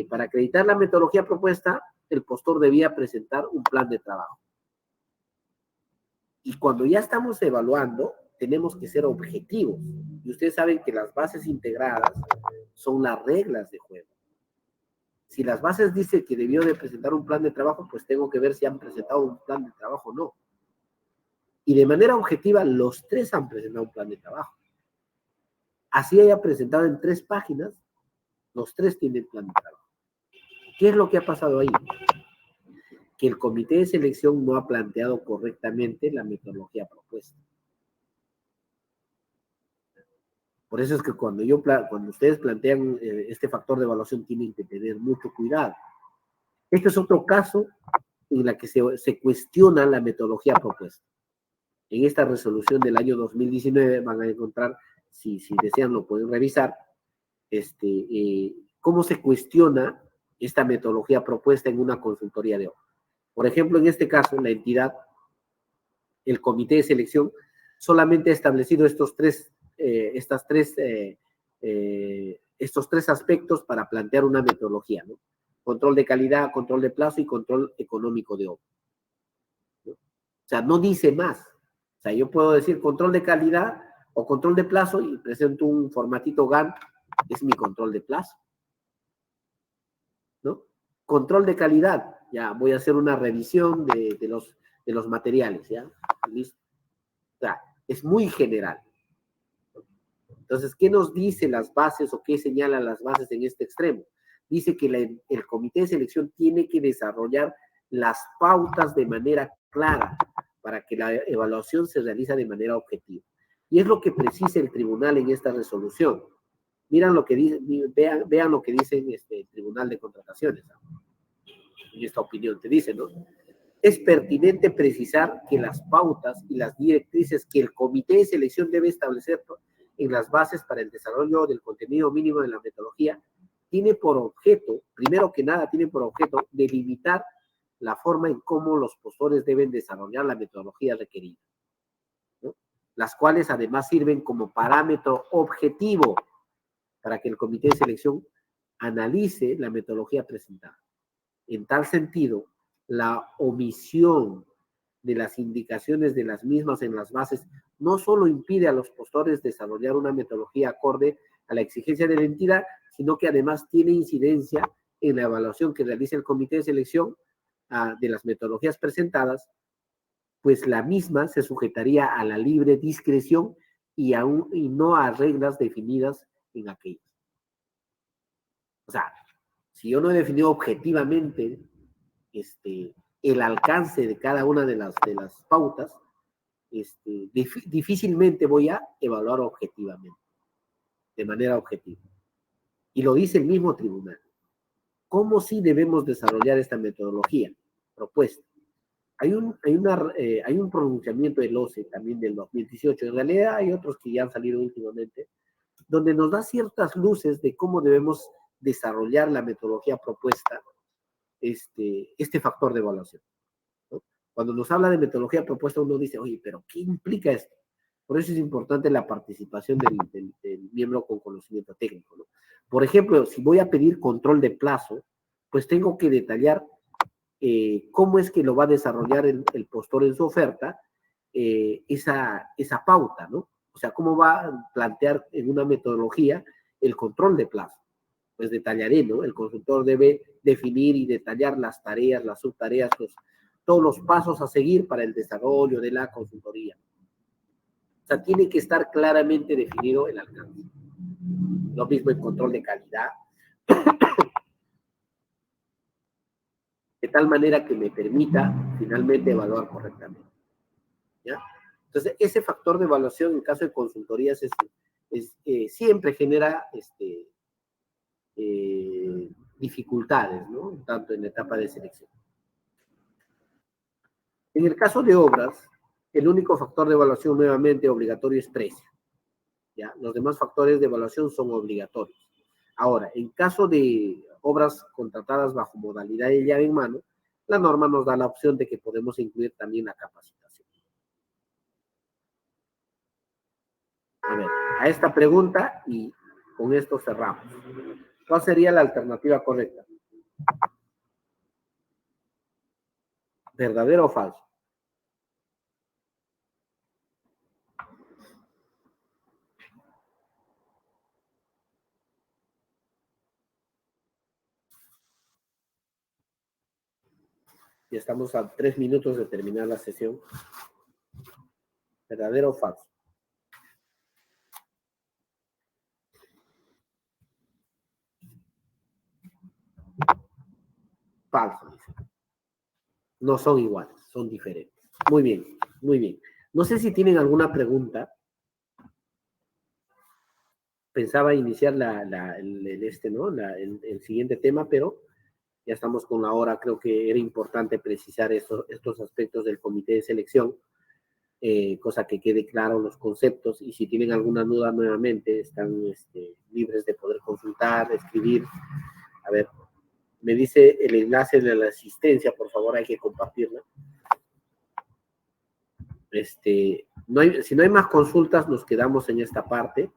para acreditar la metodología propuesta, el postor debía presentar un plan de trabajo. Y cuando ya estamos evaluando, tenemos que ser objetivos. Y ustedes saben que las bases integradas son las reglas de juego. Si las bases dicen que debió de presentar un plan de trabajo, pues tengo que ver si han presentado un plan de trabajo o no. Y de manera objetiva, los tres han presentado un plan de trabajo. Así haya presentado en 3 páginas, los tres tienen plan de trabajo. ¿Qué es lo que ha pasado ahí? Que el comité de selección no ha planteado correctamente la metodología propuesta. Por eso es que cuando ustedes plantean este factor de evaluación, tienen que tener mucho cuidado. Este es otro caso en la que se cuestiona la metodología propuesta. En esta resolución del año 2019 van a encontrar, si desean lo pueden revisar, cómo se cuestiona esta metodología propuesta en una consultoría de obra. Por ejemplo, en este caso, la entidad, el comité de selección, solamente ha establecido estos tres aspectos para plantear una metodología, ¿no? Control de calidad, control de plazo y control económico de obra, ¿no? O sea, no dice más. O sea, yo puedo decir control de calidad o control de plazo y presento un formatito GAN, es mi control de plazo, ¿no? Control de calidad, ya voy a hacer una revisión de los materiales, ¿ya? ¿Listo? O sea, es muy general. Entonces, ¿qué nos dice las bases o qué señalan las bases en este extremo? Dice que el comité de selección tiene que desarrollar las pautas de manera clara para que la evaluación se realice de manera objetiva. Y es lo que precisa el tribunal en esta resolución. Miran lo que dice, vean lo que dice el Tribunal de Contrataciones, ¿no? En esta opinión te dice, ¿no? Es pertinente precisar que las pautas y las directrices que el comité de selección debe establecer en las bases para el desarrollo del contenido mínimo de la metodología tiene por objeto, primero que nada, tiene por objeto delimitar la forma en cómo los postores deben desarrollar la metodología requerida, ¿no? Las cuales además sirven como parámetro objetivo para que el comité de selección analice la metodología presentada. En tal sentido, la omisión de las indicaciones de las mismas en las bases no solo impide a los postores desarrollar una metodología acorde a la exigencia de la entidad, sino que además tiene incidencia en la evaluación que realiza el comité de selección de las metodologías presentadas, pues la misma se sujetaría a la libre discreción y no a reglas definidas en aquellas. O sea, si yo no he definido objetivamente el alcance de cada una de las pautas, difícilmente voy a evaluar objetivamente, de manera objetiva. Y lo dice el mismo tribunal. ¿Cómo sí debemos desarrollar esta metodología propuesta? Hay un pronunciamiento del OCE también del 2018. En realidad hay otros que ya han salido últimamente, donde nos da ciertas luces de cómo debemos desarrollar la metodología propuesta, este factor de evaluación, ¿no? Cuando nos habla de metodología propuesta, uno dice, oye, pero ¿qué implica esto? Por eso es importante la participación del miembro con conocimiento técnico, ¿no? Por ejemplo, si voy a pedir control de plazo, pues tengo que detallar cómo es que lo va a desarrollar el postor en su oferta, esa pauta, ¿no? O sea, cómo va a plantear en una metodología el control de plazo. Pues detallaré, ¿no? El consultor debe definir y detallar las tareas, las subtareas, todos los pasos a seguir para el desarrollo de la consultoría. O sea, tiene que estar claramente definido el alcance. Lo mismo en control de calidad, de tal manera que me permita finalmente evaluar correctamente, ¿ya? Entonces, ese factor de evaluación en caso de consultorías siempre genera dificultades, ¿no? Tanto en la etapa de selección. En el caso de obras, el único factor de evaluación nuevamente obligatorio es precio, ¿ya? Los demás factores de evaluación son obligatorios. Ahora, en caso de obras contratadas bajo modalidad de llave en mano, la norma nos da la opción de que podemos incluir también la capacitación. A ver, a esta pregunta y con esto cerramos. ¿Cuál sería la alternativa correcta? ¿Verdadero o falso? Ya estamos a 3 minutos de terminar la sesión. ¿Verdadero o falso? Falso, dice. No son iguales, son diferentes. Muy bien, muy bien. No sé si tienen alguna pregunta. Pensaba iniciar ¿no? El siguiente tema, pero ya estamos con la hora. Creo que era importante precisar estos aspectos del comité de selección, cosa que quede claro los conceptos. Y si tienen alguna duda, nuevamente, están libres de poder consultar, escribir. A ver, me dice el enlace de la asistencia, por favor, hay que compartirla. Si no hay más consultas, nos quedamos en esta parte.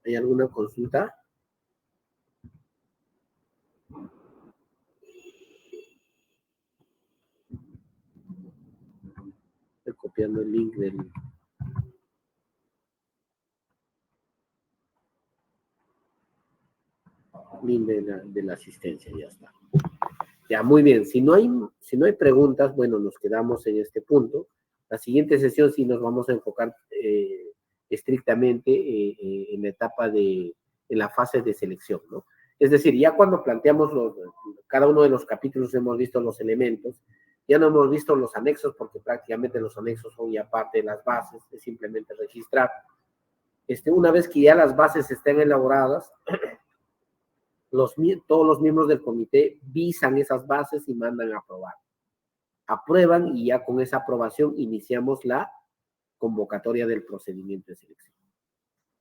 ¿Hay alguna consulta? Estoy copiando el link de la asistencia, ya está. Ya, muy bien. Si no hay preguntas, bueno, nos quedamos en este punto. La siguiente sesión sí nos vamos a enfocar estrictamente en la etapa en la fase de selección, ¿no? Es decir, ya cuando planteamos cada uno de los capítulos hemos visto los elementos, ya no hemos visto los anexos porque prácticamente los anexos son ya parte de las bases, es simplemente registrar. Una vez que ya las bases estén elaboradas, todos los miembros del comité visan esas bases y mandan a aprobar. Aprueban y ya con esa aprobación iniciamos la convocatoria del procedimiento de selección.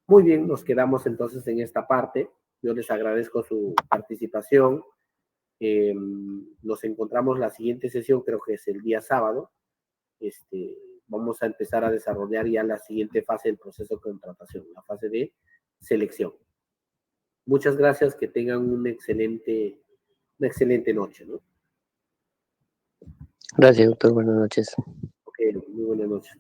Muy bien, nos quedamos entonces en esta parte. Yo les agradezco su participación. Nos encontramos la siguiente sesión, creo que es el día sábado. Vamos a empezar a desarrollar ya la siguiente fase del proceso de contratación, la fase de selección. Muchas gracias, que tengan una excelente noche, ¿no? Gracias, doctor. Buenas noches. Ok, muy buenas noches.